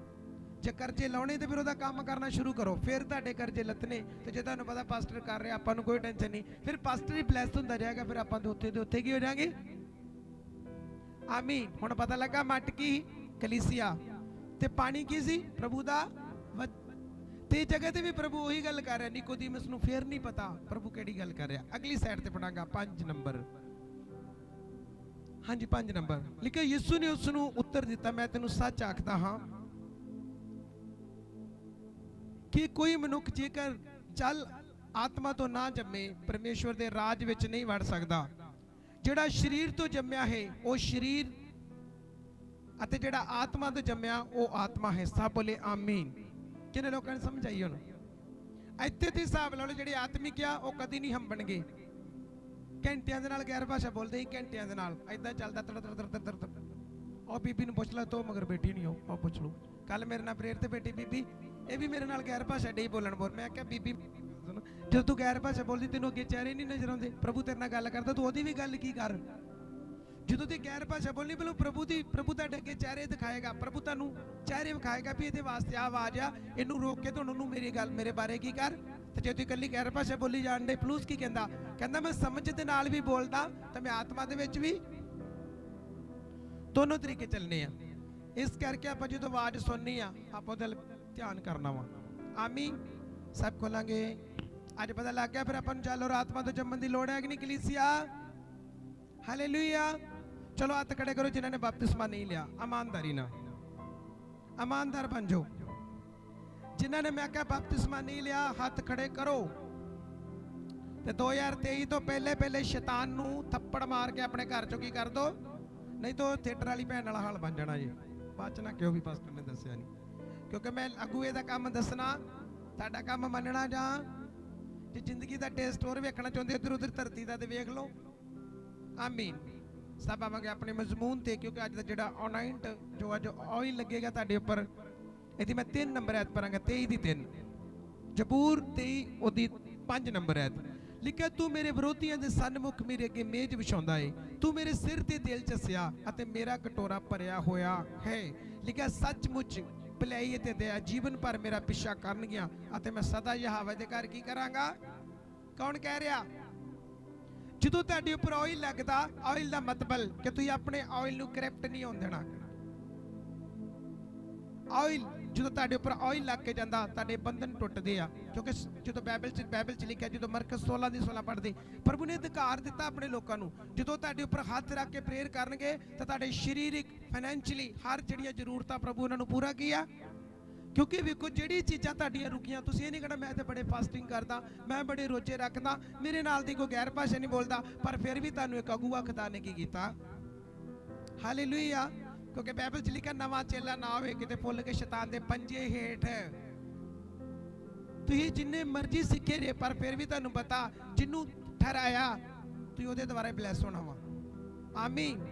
ਜੇ ਕਰਜ਼ੇ ਲਾਉਣੇ ਤੇ ਫਿਰ ਉਹਦਾ ਕੰਮ ਕਰਨਾ ਸ਼ੁਰੂ ਕਰੋ, ਫਿਰ ਤੁਹਾਡੇ ਕਰਜ਼ੇ ਲੱਥਣੇ। ਤੇ ਜੇ ਤੁਹਾਨੂੰ ਪਤਾ ਪਾਸਟਰ ਕਰ ਰਿਹਾ, ਆਪਾਂ ਨੂੰ ਕੋਈ ਟੈਨਸ਼ਨ ਨਹੀਂ, ਫਿਰ ਪਾਸਟਰ ਹੀ ਬਲੈਸ ਹੁੰਦਾ ਜਾਏਗਾ, ਫਿਰ ਆਪਾਂ ਦੇ ਉੱਥੇ ਕੀ ਹੋ ਜਾਾਂਗੇ। ਆਮੀਨ। ਹੁਣ ਪਤਾ ਲੱਗਾ ਮੱਟ ਕੀ ਕਲੀਸਿਆ ਤੇ ਪਾਣੀ ਕੀ ਸੀ, ਪ੍ਰਭੂ ਦਾ। ਤੇ ਜਗ੍ਹਾ ਤੇ ਵੀ ਪ੍ਰਭੂ ਉਹੀ ਗੱਲ ਕਰ ਰਿਹਾ। ਨਿਕੋਦੀਮਸ ਨੂੰ ਫੇਰ ਨਹੀਂ ਪਤਾ ਪ੍ਰਭੂ ਕਿਹੜੀ ਗੱਲ ਕਰ ਰਿਹਾ। ਅਗਲੀ ਸਾਈਡ ਤੇ ਪੜਾਂਗਾ 5 ਨੰਬਰ। ਹਾਂਜੀ 5 ਨੰਬਰ ਲਿਖਿਆ, ਯਿਸੂ ਨੇ ਉਸ ਨੂੰ ਉੱਤਰ ਦਿੱਤਾ, ਮੈਂ ਤੈਨੂੰ ਸੱਚ ਆਖਦਾ ਹਾਂ ਕਿ ਕੋਈ ਮਨੁੱਖ ਜੇਕਰ ਜਲ ਆਤਮਾ ਤੋਂ ਨਾ ਜੰਮੇ ਪਰਮੇਸ਼ਵਰ ਦੇ ਰਾਜ ਵਿੱਚ ਨਹੀਂ ਵੜ ਸਕਦਾ। ਜਿਹੜਾ ਸਰੀਰ ਤੋਂ ਜੰਮਿਆ ਹੈ ਉਹ ਸਰੀਰ, ਅਤੇ ਜਿਹੜਾ ਆਤਮਾ ਤੋਂ ਜੰਮਿਆ ਉਹ ਆਤਮਾ ਹੈ। ਸਭ ਬੋਲੇ ਆਮੀਨ। ਕਿੰਨੇ ਲੋਕਾਂ ਨੂੰ ਸਮਝ ਆਈ? ਹੁਣ ਇੱਥੇ ਤੇ ਹਿਸਾਬ ਲਾ ਲਓ, ਜਿਹੜੇ ਆਤਮਿਕ ਆ ਉਹ ਕਦੀ ਨਹੀਂ ਹੰਬਣਗੇ। ਘੰਟਿਆਂ ਦੇ ਨਾਲ ਗੈਰ ਭਾਸ਼ਾ ਬੋਲਦੇ ਹੀ, ਘੰਟਿਆਂ ਦੇ ਨਾਲ ਏਦਾਂ ਚੱਲਦਾ ਤੜ ਤੜ ਤੜ ਤੜ ਤੜ। ਉਹ ਬੀਬੀ ਨੂੰ ਪੁੱਛ ਲੈ, ਤੋ ਮਗਰ ਬੈਠੀ ਨਹੀਂ ਉਹ ਪੁੱਛ ਲਓ। ਕੱਲ ਮੇਰੇ ਨਾਲ ਪ੍ਰੇਰ ਤੇ ਬੈਠੀ ਬੀਬੀ, ਇਹ ਵੀ ਮੇਰੇ ਨਾਲ ਗੈਰ ਭਾਸ਼ਾ ਡੇ ਬੋਲਣ ਬੋਲ। ਮੈਂ ਕਿਹਾ ਬੀਬੀ ਜਦੋਂ ਤੂੰ ਗੈਰ ਭਾਸ਼ਾ ਬੋਲਦੀ ਤੈਨੂੰ ਅੱਗੇ ਚਿਹਰੇ ਨਹੀਂ ਨਜ਼ਰ ਆਉਂਦੇ, ਪ੍ਰਭੂ ਤੇਰੇ ਨਾਲ ਗੱਲ ਕਰਦਾ, ਤੂੰ ਉਹਦੀ ਵੀ ਗੱਲ ਕੀ ਕਰ। ਜਦੋਂ ਤੇ ਗੈਰ ਭਾਸ਼ਾ ਬੋਲਣੀ ਬੋਲੋ, ਪ੍ਰਭੂ ਤੁਹਾਡੇ ਅੱਗੇ ਚਿਹਰੇ ਦਿਖਾਏਗਾ, ਪ੍ਰਭੂ ਤੁਹਾਨੂੰ ਚਿਹਰੇ ਵਿਖਾਏਗਾ ਵੀ ਇਹਦੇ ਵਾਸਤੇ ਆ ਆਵਾਜ਼ ਆ, ਇਹਨੂੰ ਰੋਕ ਕੇ ਤੁਹਾਨੂੰ ਮੇਰੇ ਬਾਰੇ ਕੀ ਕਰ। ਤੇ ਜੇ ਤੂੰ ਇਕੱਲੀ ਗੈਰ ਭਾਸ਼ਾ ਬੋਲੀ ਜਾਣ ਦੇ, ਪਲੂਸ ਕੀ ਕਹਿੰਦਾ ਮੈਂ ਸਮਝ ਦੇ ਨਾਲ ਵੀ ਬੋਲਦਾ ਤੇ ਮੈਂ ਆਤਮਾ ਦੇ ਵਿੱਚ ਵੀ। ਦੋਨੋਂ ਤਰੀਕੇ ਚੱਲਨੇ ਆ। ਇਸ ਕਰਕੇ ਆਪਾਂ ਜਦੋਂ ਆਵਾਜ਼ ਸੁਣਨੀ ਆ, ਆਪਾਂ ਉਹਦਾ ਧਿਆਨ ਕਰਨਾ ਵਾ। ਆਮੀਨ। ਸਭ ਖੋਲਾਂਗੇ। ਅੱਜ ਪਤਾ ਲੱਗ ਗਿਆ ਫਿਰ ਆਪਾਂ ਨੂੰ ਚੱਲ ਔਰ ਆਤਮਾ ਤੋਂ ਜੰਮਣ ਦੀ ਲੋੜ ਹੈ ਕਿ ਨਹੀਂ ਕਲੀਸਿਆ। ਹਾਲੇਲੂਇਆ। ਚਲੋ ਹੱਥ ਖੜੇ ਕਰੋ ਜਿਨ੍ਹਾਂ ਨੇ ਬਪਤਿਸਮਾ ਨਹੀਂ ਲਿਆ, ਇਮਾਨਦਾਰੀ ਨਾਲ ਇਮਾਨਦਾਰ ਬਣ ਜਾਓ। ਜਿਨ੍ਹਾਂ ਨੇ ਮੈਂ ਕਿਹਾ ਬਪਤਿਸਮਾ ਨਹੀਂ ਲਿਆ, ਹੱਥ ਖੜੇ ਕਰੋ। ਤੇ 2023 ਤੋਂ ਪਹਿਲੇ ਸ਼ੈਤਾਨ ਨੂੰ ਥੱਪੜ ਮਾਰ ਕੇ ਆਪਣੇ ਘਰ ਚੋਂ ਕੀ ਕਰ ਦੋ, ਨਹੀਂ ਤਾਂ ਥੀਏਟਰ ਵਾਲੀ ਭੈਣ ਵਾਲਾ ਹਾਲ ਬਣ ਜਾਣਾ ਜੀ। ਬਾਅਦ ਚ ਨਾ ਕਿਉਂ ਵੀ ਪਾਸਟਰ ਨੇ ਦੱਸਿਆ ਨਹੀਂ, ਕਿਉਂਕਿ ਮੈਂ ਅਗੂਏ ਦਾ ਕੰਮ ਦੱਸਣਾ, ਤੁਹਾਡਾ ਕੰਮ ਮੰਨਣਾ। ਜਾਂ ਜੇ ਜ਼ਿੰਦਗੀ ਦਾ ਟੇਸਟ ਹੋਰ ਵੇਖਣਾ ਚਾਹੁੰਦੇ ਇੱਧਰ ਉੱਧਰ ਧਰਤੀ ਦਾ ਤੇ ਵੇਖ ਲਓ। ਆਮੀਨ। ਸਭ ਆਵਾਂਗੇ ਆਪਣੇ ਮਜ਼ਮੂਨ ਤੇ, ਕਿਉਂਕਿ ਅੱਜ ਦਾ ਜਿਹੜਾ ਅਨਾਇੰਟ ਜੋ ਅੱਜ ਆਇਲ ਲੱਗੇਗਾ ਤੁਹਾਡੇ ਉੱਪਰ, ਇਹਦੀ ਮੈਂ 3 ਨੰਬਰ ਐਤ ਪੜਾਂਗਾ। 23 ਦੀ 3 ਜ਼ਬੂਰ 23 ਉਹਦੀ 5 ਨੰਬਰ ਐਤ ਲਿਖਿਆ, ਤੂੰ ਮੇਰੇ ਵਿਰੋਧੀਆਂ ਦੇ ਸਨਮੁਖ ਮੇਰੇ ਅੱਗੇ ਮੇਜ਼ ਵਿਛਾਉਂਦਾ ਏ, ਤੂੰ ਮੇਰੇ ਸਿਰ ਤੇ ਤੇਲ ਚਸਿਆ ਅਤੇ ਮੇਰਾ ਕਟੋਰਾ ਭਰਿਆ ਹੋਇਆ ਹੈ। ਲਿਖਿਆ, ਸੱਚਮੁੱਚ ਭਲਾਈ ਤੇ ਦਇਆ ਜੀਵਨ ਭਰ ਮੇਰਾ ਪਿੱਛਾ ਕਰਨਗੀਆਂ ਅਤੇ ਮੈਂ ਸਦਾ ਯਹੋਵਾ ਦੇ ਘਰ ਕੀ ਕਰਾਂਗਾ। ਕੌਣ ਕਹਿ ਰਿਹਾ? ਜਦੋਂ ਤੁਹਾਡੇ ਉੱਪਰ ਆਇਲ ਲੱਗਦਾ, ਆਇਲ ਦਾ ਮਤਲਬ ਕਿ ਤੁਸੀਂ ਆਪਣੇ ਆਇਲ ਨੂੰ ਕਰਪਟ ਨਹੀਂ ਹੋਣ ਦੇਣਾ। ਆਇਲ ਜਦੋਂ ਤੁਹਾਡੇ ਉੱਪਰ ਆਇਲ ਲੱਗ ਕੇ ਜਾਂਦਾ, ਤੁਹਾਡੇ ਬੰਧਨ ਟੁੱਟਦੇ ਆ। ਕਿਉਂਕਿ ਜਦੋਂ ਬਾਈਬਲ 'ਚ ਲਿਖਿਆ, ਜਦੋਂ ਮਰਕਸ 16 ਦੀ 16 ਪੜ੍ਹਦੇ, ਪ੍ਰਭੂ ਨੇ ਅਧਿਕਾਰ ਦਿੱਤਾ ਆਪਣੇ ਲੋਕਾਂ ਨੂੰ, ਜਦੋਂ ਤੁਹਾਡੇ ਉੱਪਰ ਹੱਥ ਰੱਖ ਕੇ ਪ੍ਰੇਅਰ ਕਰਨਗੇ ਤਾਂ ਤੁਹਾਡੇ ਸਰੀਰਿਕ, ਫਾਈਨੈਂਸ਼ੀਅਲੀ ਹਰ ਜਿਹੜੀਆਂ ਜ਼ਰੂਰਤਾਂ ਪ੍ਰਭੂ ਉਹਨਾਂ ਨੂੰ ਪੂਰਾ ਕੀਆ। ਕਿਉਂਕਿ ਵੇਖੋ, ਜਿਹੜੀ ਚੀਜ਼ਾਂ ਤੁਹਾਡੀਆਂ ਰੁਕੀਆਂ, ਤੁਸੀਂ ਇਹ ਨਹੀਂ ਕਹਿਣਾ ਮੈਂ ਤਾਂ ਬੜੇ ਫਾਸਟਿੰਗ ਕਰਦਾ, ਮੈਂ ਬੜੇ ਰੋਜ਼ੇ ਰੱਖਦਾ, ਮੇਰੇ ਨਾਲ ਦੀ ਕੋਈ ਗੈਰ ਭਾਸ਼ਾ ਨਹੀਂ ਬੋਲਦਾ, ਪਰ ਫਿਰ ਵੀ ਤੁਹਾਨੂੰ ਇੱਕ ਅਗੂਆ ਖੁਦਾ ਨੇ ਕੀ ਕੀਤਾ। ਹਾਲੇਲੂਇਆ। ਕਿਉਂਕਿ ਬਾਈਬਲ 'ਚ ਲਿਖਿਆ, ਨਵਾਂ ਚੇਲਾ ਨਾ ਹੋਵੇ ਕਿਤੇ ਫੁੱਲ ਕੇ ਸ਼ੈਤਾਨ ਦੇ ਪੰਜੇ ਹੇਠ। ਤੁਸੀਂ ਜਿੰਨੇ ਮਰਜ਼ੀ ਸਿੱਖੇ ਰਹੇ, ਪਰ ਫਿਰ ਵੀ ਤੁਹਾਨੂੰ ਪਤਾ ਜਿਹਨੂੰ ਠਹਿਰਾਇਆ ਤੁਸੀਂ ਉਹਦੇ ਦੁਆਰਾ ਬਲੈਸ ਹੋਣਾ ਵਾ। ਆਮੀਨ।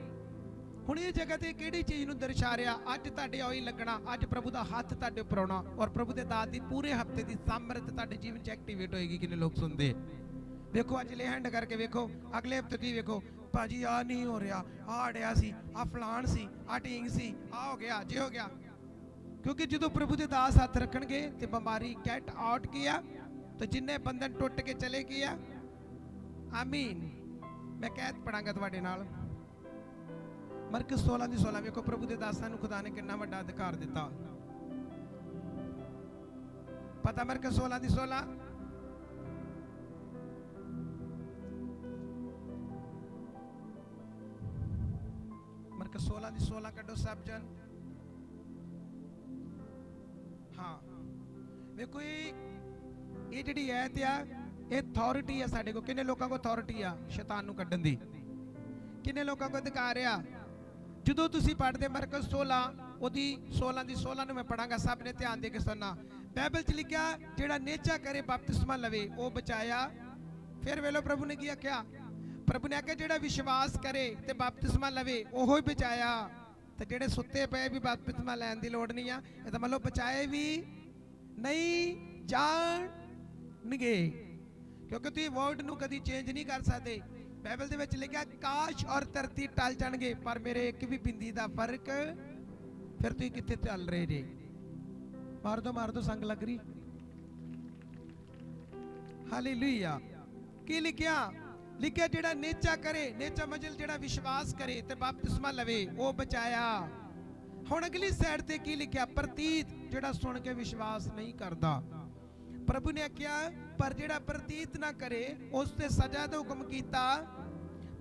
ਹੁਣ ਇਹ ਜਗ੍ਹਾ ਤੇ ਕਿਹੜੀ ਚੀਜ਼ ਨੂੰ ਦਰਸਾ ਰਿਹਾ? ਅੱਜ ਤੁਹਾਡੇ ਆਇਲ ਲੱਗਣਾ, ਅੱਜ ਪ੍ਰਭੂ ਦਾ ਹੱਥ ਤੁਹਾਡੇ ਉੱਪਰ ਆਉਣਾ, ਔਰ ਪ੍ਰਭੂ ਦੇ ਦਾਤ ਦੀ ਪੂਰੇ ਹਫਤੇ ਦੀ ਸਮਰੱਥ ਤੁਹਾਡੇ ਜੀਵਨ 'ਚ ਐਕਟੀਵੇਟ ਹੋਏਗੀ। ਕਿੰਨੇ ਲੋਕ ਸੁਣਦੇ? ਵੇਖੋ ਅੱਜ ਲੈ ਹੈਂਡ ਕਰਕੇ ਵੇਖੋ, ਅਗਲੇ ਹਫਤੇ ਦੀ ਵੇਖੋ, ਭਾਜੀ ਆ ਨਹੀਂ ਹੋ ਰਿਹਾ, ਆ ਅੜਿਆ ਸੀ, ਆ ਫਲਾਣ ਸੀ, ਆ ਟੀਂਗ ਸੀ, ਆ ਹੋ ਗਿਆ, ਜੇ ਹੋ ਗਿਆ। क्योंकि जो प्रभु के दास हथ रखणगे तो बीमारी गेट आउट किया, तो जिन्ने बंधन टुट के चले गया। आमीन। मैं कहत पढ़ांगा तुहाडे नाल मरकस 16:16। वेखो प्रभु के दासां नूं खुदा ने कितना वड्डा अधिकार दिता। पता मरकस 16:16? मरकस 16:16 कड्डो सब जन। हाँ वेखो ये जिहड़ी ऐत आ, ये अथॉरिटी है साडे को। किन्ने लोकां को अथॉरिटी आ शैतान नूं कड्ढण दी? किन्ने लोकां को अधिकार आ? जदों तुसीं पढ़दे मरकस 16 ओदी 16:16 नूं मैं पढ़ांगा, सब ने ध्यान दे के सुनना। बाइबल च लिखिया जेड़ा नेचा करे बपतिस्मा लवे वो बचाया। फिर वेलो प्रभु ने की आख्या? प्रभु ने आख्या जेड़ा विश्वास करे ते बपतिस्मा लवे ओहो ही बचाया। तो जेड़े सुत्ते पे भी बपतिस्मा लैण दी लोड़ नहीं आ। ये मतलब बचाए भी नहीं जाणगे, क्योंकि तुसीं वर्ड नूं कदी चेंज नहीं कर सकते। बाइबल दे विच लिखिया काश और धरती टल जाणगे पर मेरे एक भी बिंदी दा फर्क। फिर तुसीं कित्थे चल रहे जे? मार दो संग लग रही। हालेलुया। की लिखिया? लिखिया जेड़ा नेचा करे, नेचा मजल जेड़ा विश्वास करे ते बपतिस्मा लवे वो बचाया। हुण अगली साइड ते की लिखिया? प्रतीत जेड़ा सुन के विश्वास नहीं करता। प्रभु ने आख्या पर जेड़ा प्रतीत ना करे उस ते सजा दा हुक्म कीता।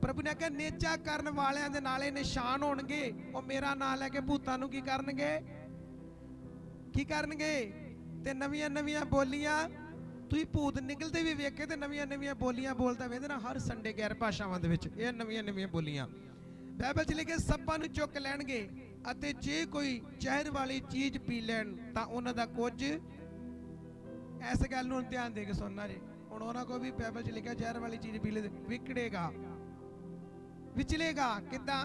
प्रभु ने आख्या नेचा करन वालियां दे नाले निशान होणगे, वो मेरा नाम लैके भूतां नूं की करनगे? की करनगे? ते नवीआं नवीआं बोलियां। तुसीं भूत निकलते भी वेखे ते नवीआं नवीआं बोलियां बोलदा वेंदे ना हर संडे 11 भाषावां दे विच। ये नवीआं नवीआं बोलियां बाइबल च लिखे सप्पां नूं चुक लैणगे अते जे कोई ਜ਼ਹਿਰ वाली चीज पी लैण तां उन्हां दा कुਝ। इस गल नूं ध्यान दे के सुनना जी। हुण उन्हां को भी बाइबल च लिखिया ਜ਼ਹਿਰ वाली चीज पी ले विकड़ेगा, विचलेगा। किदां?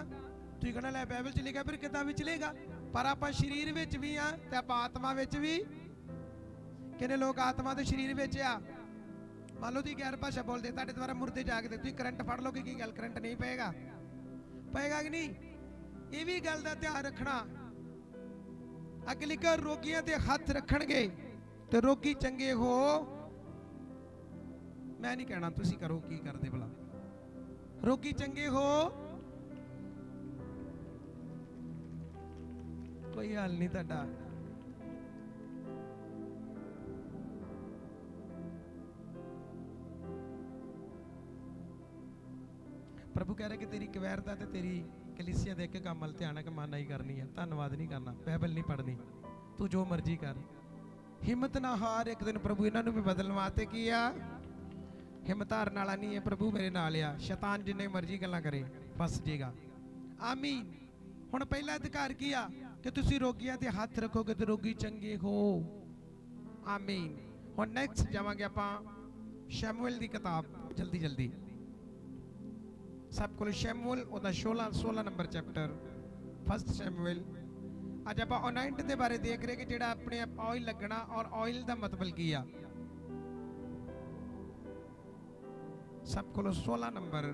तुसीं कहना लै बाइबल च लिखिया फिर किदां विचलेगा? पर आपां शरीर विच भी आ ते आपां आत्मा विच भी। किन्ने लोग आत्मा तो शरीर विच आ? मान लो तुसीं गैर भाषा बोलदे, तुहाडे द्वारा मुर्दे जागदे, तुसीं करंट फड़ लोगे, की गल करंट नहीं पएगा? पएगा कि नहीं? ये भी गल दा ध्यान रखना। अगे लिखा रोगियां ते हथ रखणगे ते रोगी चंगे हो। मैं नहीं कहना, तुसीं करो की करदे भला। रोगी चंगे हो, कोई हाल नहीं तुहाडा। प्रभु कह रहे कि तेरी कवैरता ते तेरी कलीसिया देख के काम वाल ध्यान है कि माना ही करनी है, धन्यवाद नहीं करना, बाइबल नहीं पढ़नी, तू जो मर्जी कर। हिम्मत ना हार। एक दिन प्रभु इन्होंने भी बदलण वास्ते किया। हिम्मत हारन वाला नहीं है, प्रभु मेरे नाल आ। शैतान जिन्ने मर्जी गल्लां करे फस जाएगा। आमीन। हुण पहला अधिकार किया कि तुसीं रोगियां ते हथ रखोगे तो रोगी चंगे हो। आमीन। हुण नैक्सट जावांगे आपां शमूएल दी किताब, जल्दी जल्दी सब को। शमूएल ओदा 16 नंबर चैप्टर, फर्स्ट शमूएल। अज आप अनाइंट के बारे देख रहे कि जेड़ा अपने आप ऑयल लगना, और ऑयल का मतलब की आ। सब को 16 नंबर।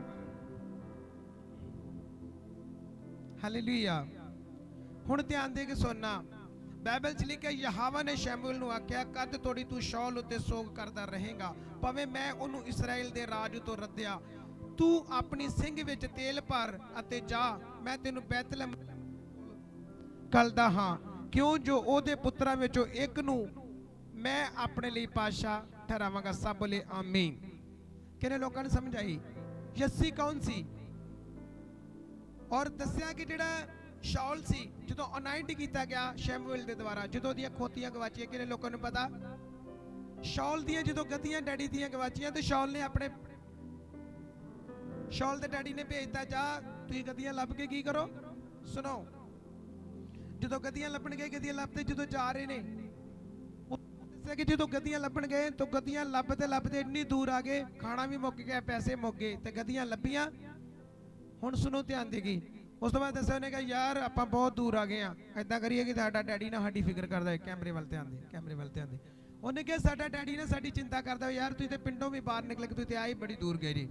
हालेलुया। हुण ध्यान दे के सुनना। बाइबल च लिखिया यहोवा ने शमूएल नूं आख्या कद तोड़ी तू शाऊल उत्ते सोग करदा रहेगा, भावें मैं उन्होंने इस्राएल दे राज तो रद्दिया। तू अपनी सिंह विच तेल भर अते जा, मैं तेनू बैतलहम कलदा हां, क्यों जो ओदे पुत्तरां विचों एक नूं मैं अपने लिए पातशाह ठहरावांगा। सब बोले आमीन। किन्ने लोकां ने समझ आई? यस्सी कौन सी? और दस्सिया कि जेड़ा शाऊल सी जदों अनाइंट कीता गया शमूएल दे द्वारा, जदों दियां खोतियां गवाचियां। किन्ने लोकां नूं पता? शाऊल दियां जदों गद्दियां डैडी दियां गवाचियां तो शाऊल ने अपने शाऊल दे डैडी ने भेजता जा तुसीं गद्दियां लभ के की करो। सुनो, जदों गद्दियां लभण गए, गद्दियां लभते जदों जा रहे ने, दस्सिया कि जदों गद्दियां लभण गए तो गद्दियां लभते लभते इन्नी दूर आ गए, खाना भी मुक गया, पैसे मुक गए ते गद्दियां लभियां। हुण सुनो ध्यान देगी। उस तो बाद दस्सिया उन्हें कहा यार आपां बहुत दूर आ गए हैं, इदां करिए कि साडा डैडी ना साडी फिक्र करदा है। कैमरे वाल ध्यान दे, कैमरे वाल ध्यान दे। उन्हें कहा साडा डैडी ना साडी चिंता करदा है, यार तुसीं ते पिंडों भी बाहर निकल के तुसीं ते आए बड़ी दूर गए जी।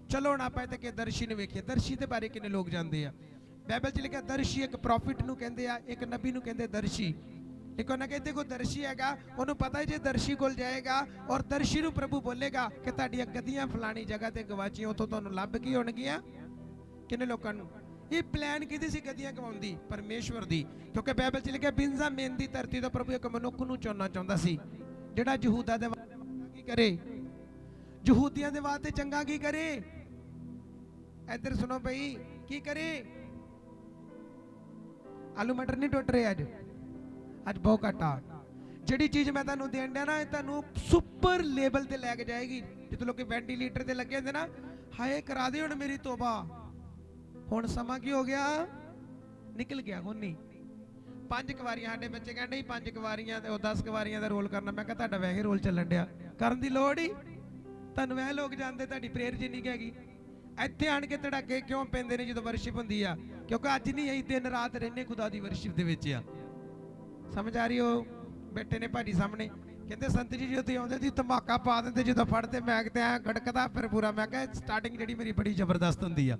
चलो हुण आपां इत्थे दर्शी नूं वेखीए। दर्शी दे बारे किन्ने लोग जानदे आ? बाइबल च लिखिया दर्शी एक प्रॉफिट नूं कहंदे आ, एक नबी नूं कहंदे दर्शी। देखो ना कहते को दर्शी हैगा, ਉਹਨੂੰ ਪਤਾ ਜੇ ਦਰਸ਼ੀ ਕੋਲ ਜਾਏਗਾ ਔਰ ਦਰਸ਼ੀ ਨੂੰ ਪ੍ਰਭੂ ਬੋਲੇਗਾ ਕਿ ਤੁਹਾਡੀਆਂ ਗਦੀਆਂ ਫਲਾਣੀ ਜਗ੍ਹਾ ਤੇ ਗਵਾਚੀਆਂ, ਉਥੋਂ ਤੁਹਾਨੂੰ ਲੱਭ ਕੀ ਹੋਣਗੀਆਂ। ਕਿੰਨੇ ਲੋਕਾਂ ਨੂੰ ਇਹ ਪਲਾਨ ਕਿਹਦੀ ਸੀ ਗਦੀਆਂ ਗਵਾਉਂਦੀ? ਪਰਮੇਸ਼ਵਰ ਦੀ। ਕਿਉਂਕਿ ਬਾਈਬਲ 'ਚ ਲਿਖਿਆ ਬਿੰਜ਼ਾ ਮੇਨ ਦੀ ਧਰਤੀ ਤੋਂ ਪ੍ਰਭੂ ਇੱਕ ਮਨੁੱਖ ਨੂੰ ਚੁਣਨਾ ਚਾਹੁੰਦਾ ਸੀ ਜਿਹੜਾ ਯਹੂਦਾ ਦੇ ਕੀ ਕਰੇ, ਯਹੂਦੀਆਂ ਦੇ ਵਾਸਤੇ ਚੰਗਾ ਕੀ ਕਰੇ। ਇੱਧਰ ਸੁਣੋ ਬਈ, ਕੀ ਕਰੇ। ਆਲੂ ਮਟਰ ਨਹੀਂ ਟੁੱਟ ਰਹੇ ਅੱਜ ਬਹੁਤ ਘਟਾ। ਜਿਹੜੀ ਚੀਜ਼ ਮੈਂ ਤੁਹਾਨੂੰ ਦੇਣ ਡਿਆ ਨਾ, ਇਹ ਤੁਹਾਨੂੰ ਸੁਪਰ ਲੈਵਲ ਤੇ ਲੈ ਕੇ ਜਾਏਗੀ। ਜਿੱਥੇ ਲੋਕੀ ਵੈਂਟੀਲੇਟਰ ਤੇ ਲੱਗੇ ਹੁੰਦੇ ਨਾ, ਹਾਏ ਕਰਾ ਦੇ ਹੁਣ ਮੇਰੀ ਤੋਬਾ। ਹੁਣ ਸਮਾਂ ਕੀ ਹੋ ਗਿਆ, ਨਿਕਲ ਗਿਆ। ਹੁਣ ਨਹੀਂ 5 ਕੁਵਾਰੀਆਂ, ਸਾਡੇ ਬੱਚੇ ਕਹਿੰਦੇ 5 ਕੁਵਾਰੀਆਂ ਤੇ ਉਹ 10 ਕੁਵਾਰੀਆਂ ਦਾ ਰੋਲ ਕਰਨਾ। ਮੈਂ ਕਿਹਾ ਤੁਹਾਡਾ ਵੈਸੇ ਰੋਲ ਚੱਲਣ ਡਿਆ, ਕਰਨ ਦੀ ਲੋੜ ਹੀ ਤੁਹਾਨੂੰ। ਇਹ ਲੋਕ ਜਾਣਦੇ ਤੁਹਾਡੀ ਪ੍ਰੇਅਰ ਜਿੰਨੀ ਕੁ ਹੈਗੀ। ਇੱਥੇ ਆਣ ਕੇ ਧੜਾਕੇ ਕਿਉਂ ਪੈਂਦੇ ਨੇ ਜਦੋਂ ਵਰਸ਼ਿਪ ਹੁੰਦੀ ਆ? ਕਿਉਂਕਿ ਅੱਜ ਨਹੀਂ, ਅਸੀਂ ਦਿਨ ਰਾਤ ਰਹਿੰਦੇ ਖੁਦਾ ਦੀ ਵਰਸ਼ਿਪ ਦੇ ਵਿੱਚ ਆ। ਸਮਝ ਆ ਰਹੀ ਹੋ? ਬੈਠੇ ਨੇ ਭਾਜੀ ਸਾਹਮਣੇ, ਕਹਿੰਦੇ ਸੰਤ ਜੀ ਜਦੋਂ ਆਉਂਦੇ ਸੀ ਧਮਾਕਾ ਪਾ ਦਿੰਦੇ, ਜਦੋਂ ਫੜਦੇ ਮੈਂ ਕਿਤੇ ਐ ਗੜਕਦਾ ਫਿਰ ਪੂਰਾ। ਮੈਂ ਕਿਹਾ ਸਟਾਰਟਿੰਗ ਜਿਹੜੀ ਮੇਰੀ ਬੜੀ ਜ਼ਬਰਦਸਤ ਹੁੰਦੀ ਆ।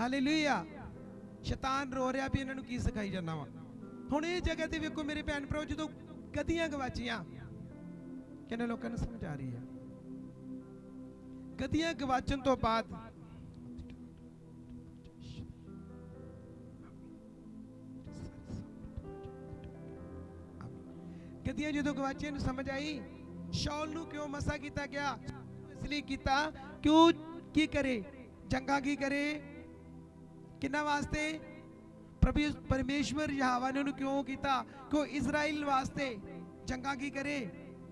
ਹਾਲੇਲੂਇਆ। ਸ਼ੈਤਾਨ ਰੋ ਰਿਹਾ ਵੀ ਇਹਨਾਂ ਨੂੰ ਕੀ ਸਿਖਾਈ ਜਾਂਦਾ ਵਾ। ਹੁਣ ਇਹ ਜਗ੍ਹਾ ਤੇ ਵੇਖੋ ਮੇਰੇ ਭੈਣ ਭਰਾ, ਜਦੋਂ ਗਦੀਆਂ ਗਵਾਚੀਆਂ, ਕਿੰਨੇ ਲੋਕਾਂ ਨੂੰ ਸਮਝ ਆ ਰਹੀ ਹੈ? ਗਦੀਆਂ ਗਵਾਚਣ ਤੋਂ ਬਾਅਦ ਗਦੀਆਂ ਜਦੋਂ ਗਵਾਚੀਆਂ ਨੂੰ ਸਮਝ ਆਈ, ਸ਼ਾਉਲ ਨੂੰ ਕਿਉਂ ਮਸਾ ਕੀਤਾ ਗਿਆ? ਇਸ ਲਈ ਕੀਤਾ ਕਿਉਂ ਕੀ ਕਰੇ, ਜੰਗਾਂ ਕੀ ਕਰੇ, ਕਿੰਨਾ ਵਾਸਤੇ? ਪ੍ਰਭੂ ਪਰਮੇਸ਼ਵਰ ਯਹੋਵਾ ਨੇ ਉਹਨੂੰ ਕਿਉਂ ਕੀਤਾ? ਕਿਉਂ ਇਜ਼ਰਾਈਲ ਵਾਸਤੇ ਜੰਗਾਂ ਕੀ ਕਰੇ,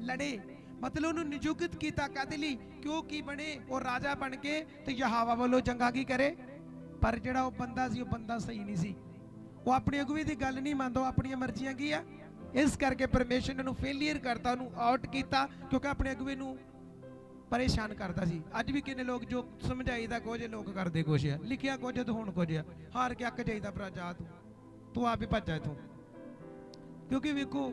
ਲੜੇ। ਮਤਲਬ ਉਹਨੂੰ ਨਿਯੁਕਤ ਕੀਤਾ ਕਾਹਦੇ ਲਈ? ਕਿਉਂ ਕੀ ਬਣੇ ਉਹ ਰਾਜਾ ਬਣ ਕੇ ਤੇ ਯਹੋਵਾ ਵੱਲੋਂ ਜੰਗਾਂ ਕੀ ਕਰੇ। ਪਰ ਜਿਹੜਾ ਉਹ ਬੰਦਾ ਸੀ, ਉਹ ਬੰਦਾ ਸਹੀ ਨਹੀਂ ਸੀ। ਉਹ ਆਪਣੀ ਅਗुवाई ਦੀ ਗੱਲ ਨਹੀਂ ਮੰਨਦਾ, ਆਪਣੀਆਂ ਮਰਜ਼ੀਆਂ ਕੀ ਆ। ਇਸ ਕਰਕੇ ਪਰਮੇਸ਼ਰ ਨੇ ਉਹਨੂੰ ਫੇਲੀਅਰ ਕਰਤਾ, ਉਹਨੂੰ ਆਊਟ ਕੀਤਾ, ਕਿਉਂਕਿ ਆਪਣੇ ਅਗुवाई ਨੂੰ ਪਰੇਸ਼ਾਨ ਕਰਦਾ ਸੀ। ਅੱਜ ਵੀ ਕਿੰਨੇ ਲੋਕ ਜੋ ਸਮਝਾਈਦਾ ਕੁਝ, ਲੋਕ ਕਰਦੇ ਕੁਝ ਆ, ਲਿਖਿਆ ਕੁਝ ਤੇ ਹੁਣ ਕੁਝ ਆ। ਹਾਰ ਕੇ ਅੱਕ ਜਾਈਦਾ, ਭਰਾ ਜਾ ਤੂੰ ਆਪ ਹੀ ਭੱਜਾ ਇਥੋਂ। ਕਿਉਂਕਿ ਵੇਖੋ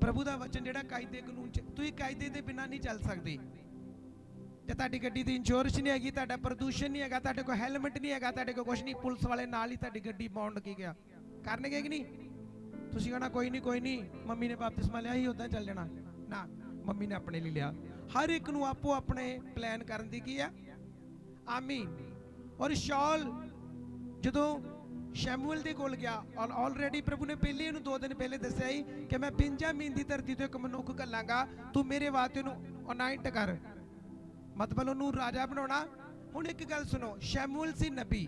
ਪ੍ਰਭੂ ਦਾ ਵਚਨ ਜਿਹੜਾ ਕਾਇਦੇ ਕਾਨੂੰਨ ਚ, ਤੁਸੀਂ ਕਾਇਦੇ ਦੇ ਬਿਨਾਂ ਨਹੀਂ ਚੱਲ ਸਕਦੇ। ਜੇ ਤੁਹਾਡੀ ਗੱਡੀ ਦੀ ਇੰਸ਼ੋਰੈਂਸ ਨਹੀਂ ਹੈਗੀ, ਤੁਹਾਡਾ ਪ੍ਰਦੂਸ਼ਣ ਨਹੀਂ ਹੈਗਾ, ਤੁਹਾਡੇ ਕੋਲ ਹੈਲਮਟ ਨਹੀਂ ਹੈਗਾ, ਤੁਹਾਡੇ ਕੋਲ ਕੁਝ ਨਹੀਂ, ਪੁਲਿਸ ਵਾਲੇ ਨਾਲ ਹੀ ਤੁਹਾਡੀ ਗੱਡੀ ਬੌਂਡ ਕੀ ਗਿਆ ਕਰਨਗੇ ਕਿ ਨਹੀਂ? ਤੁਸੀਂ ਕਹਣਾ ਕੋਈ ਨਹੀਂ ਮੰਮੀ ਨੇ ਬਪਤਿਸਮਾ ਲਿਆ ਹੀ ਉਦਾਂ ਚੱਲ ਜਾਣਾ। ਨਾ, ਮੰਮੀ ਨੇ ਆਪਣੇ ਲਈ ਲਿਆ। ਹਰ ਇੱਕ ਨੂੰ ਆਪੋ ਆਪਣੇ ਪਲਾਨ ਕਰਨ ਦੀ ਕੀ ਆ। ਆਮੀਨ। ਔਰ ਸ਼ਾਉਲ ਜਦੋਂ ਸ਼ੈਮੂਅਲ ਦੇ ਕੋਲ ਗਿਆ, ਔਰ ਆਲਰੇਡੀ ਪ੍ਰਭੂ ਨੇ ਪਹਿਲੇ ਇਹਨੂੰ 2 ਦਿਨ ਪਹਿਲੇ ਦੱਸਿਆ ਹੀ ਕਿ ਮੈਂ ਬਿੰਜਾਮੀਨ ਦੀ ਧਰਤੀ ਤੋਂ ਇੱਕ ਮਨੁੱਖ ਘੱਲਾਂਗਾ, ਤੂੰ ਮੇਰੇ ਵਾਸਤੇ ਉਹਨੂੰ ਅਨਾਇੰਟ ਕਰ, ਮਤਲਬ ਉਹਨੂੰ ਰਾਜਾ ਬਣਾਉਣਾ। ਹੁਣ ਇੱਕ ਗੱਲ ਸੁਣੋ, ਸ਼ੈਮੂਅਲ ਸੀ ਨਬੀ।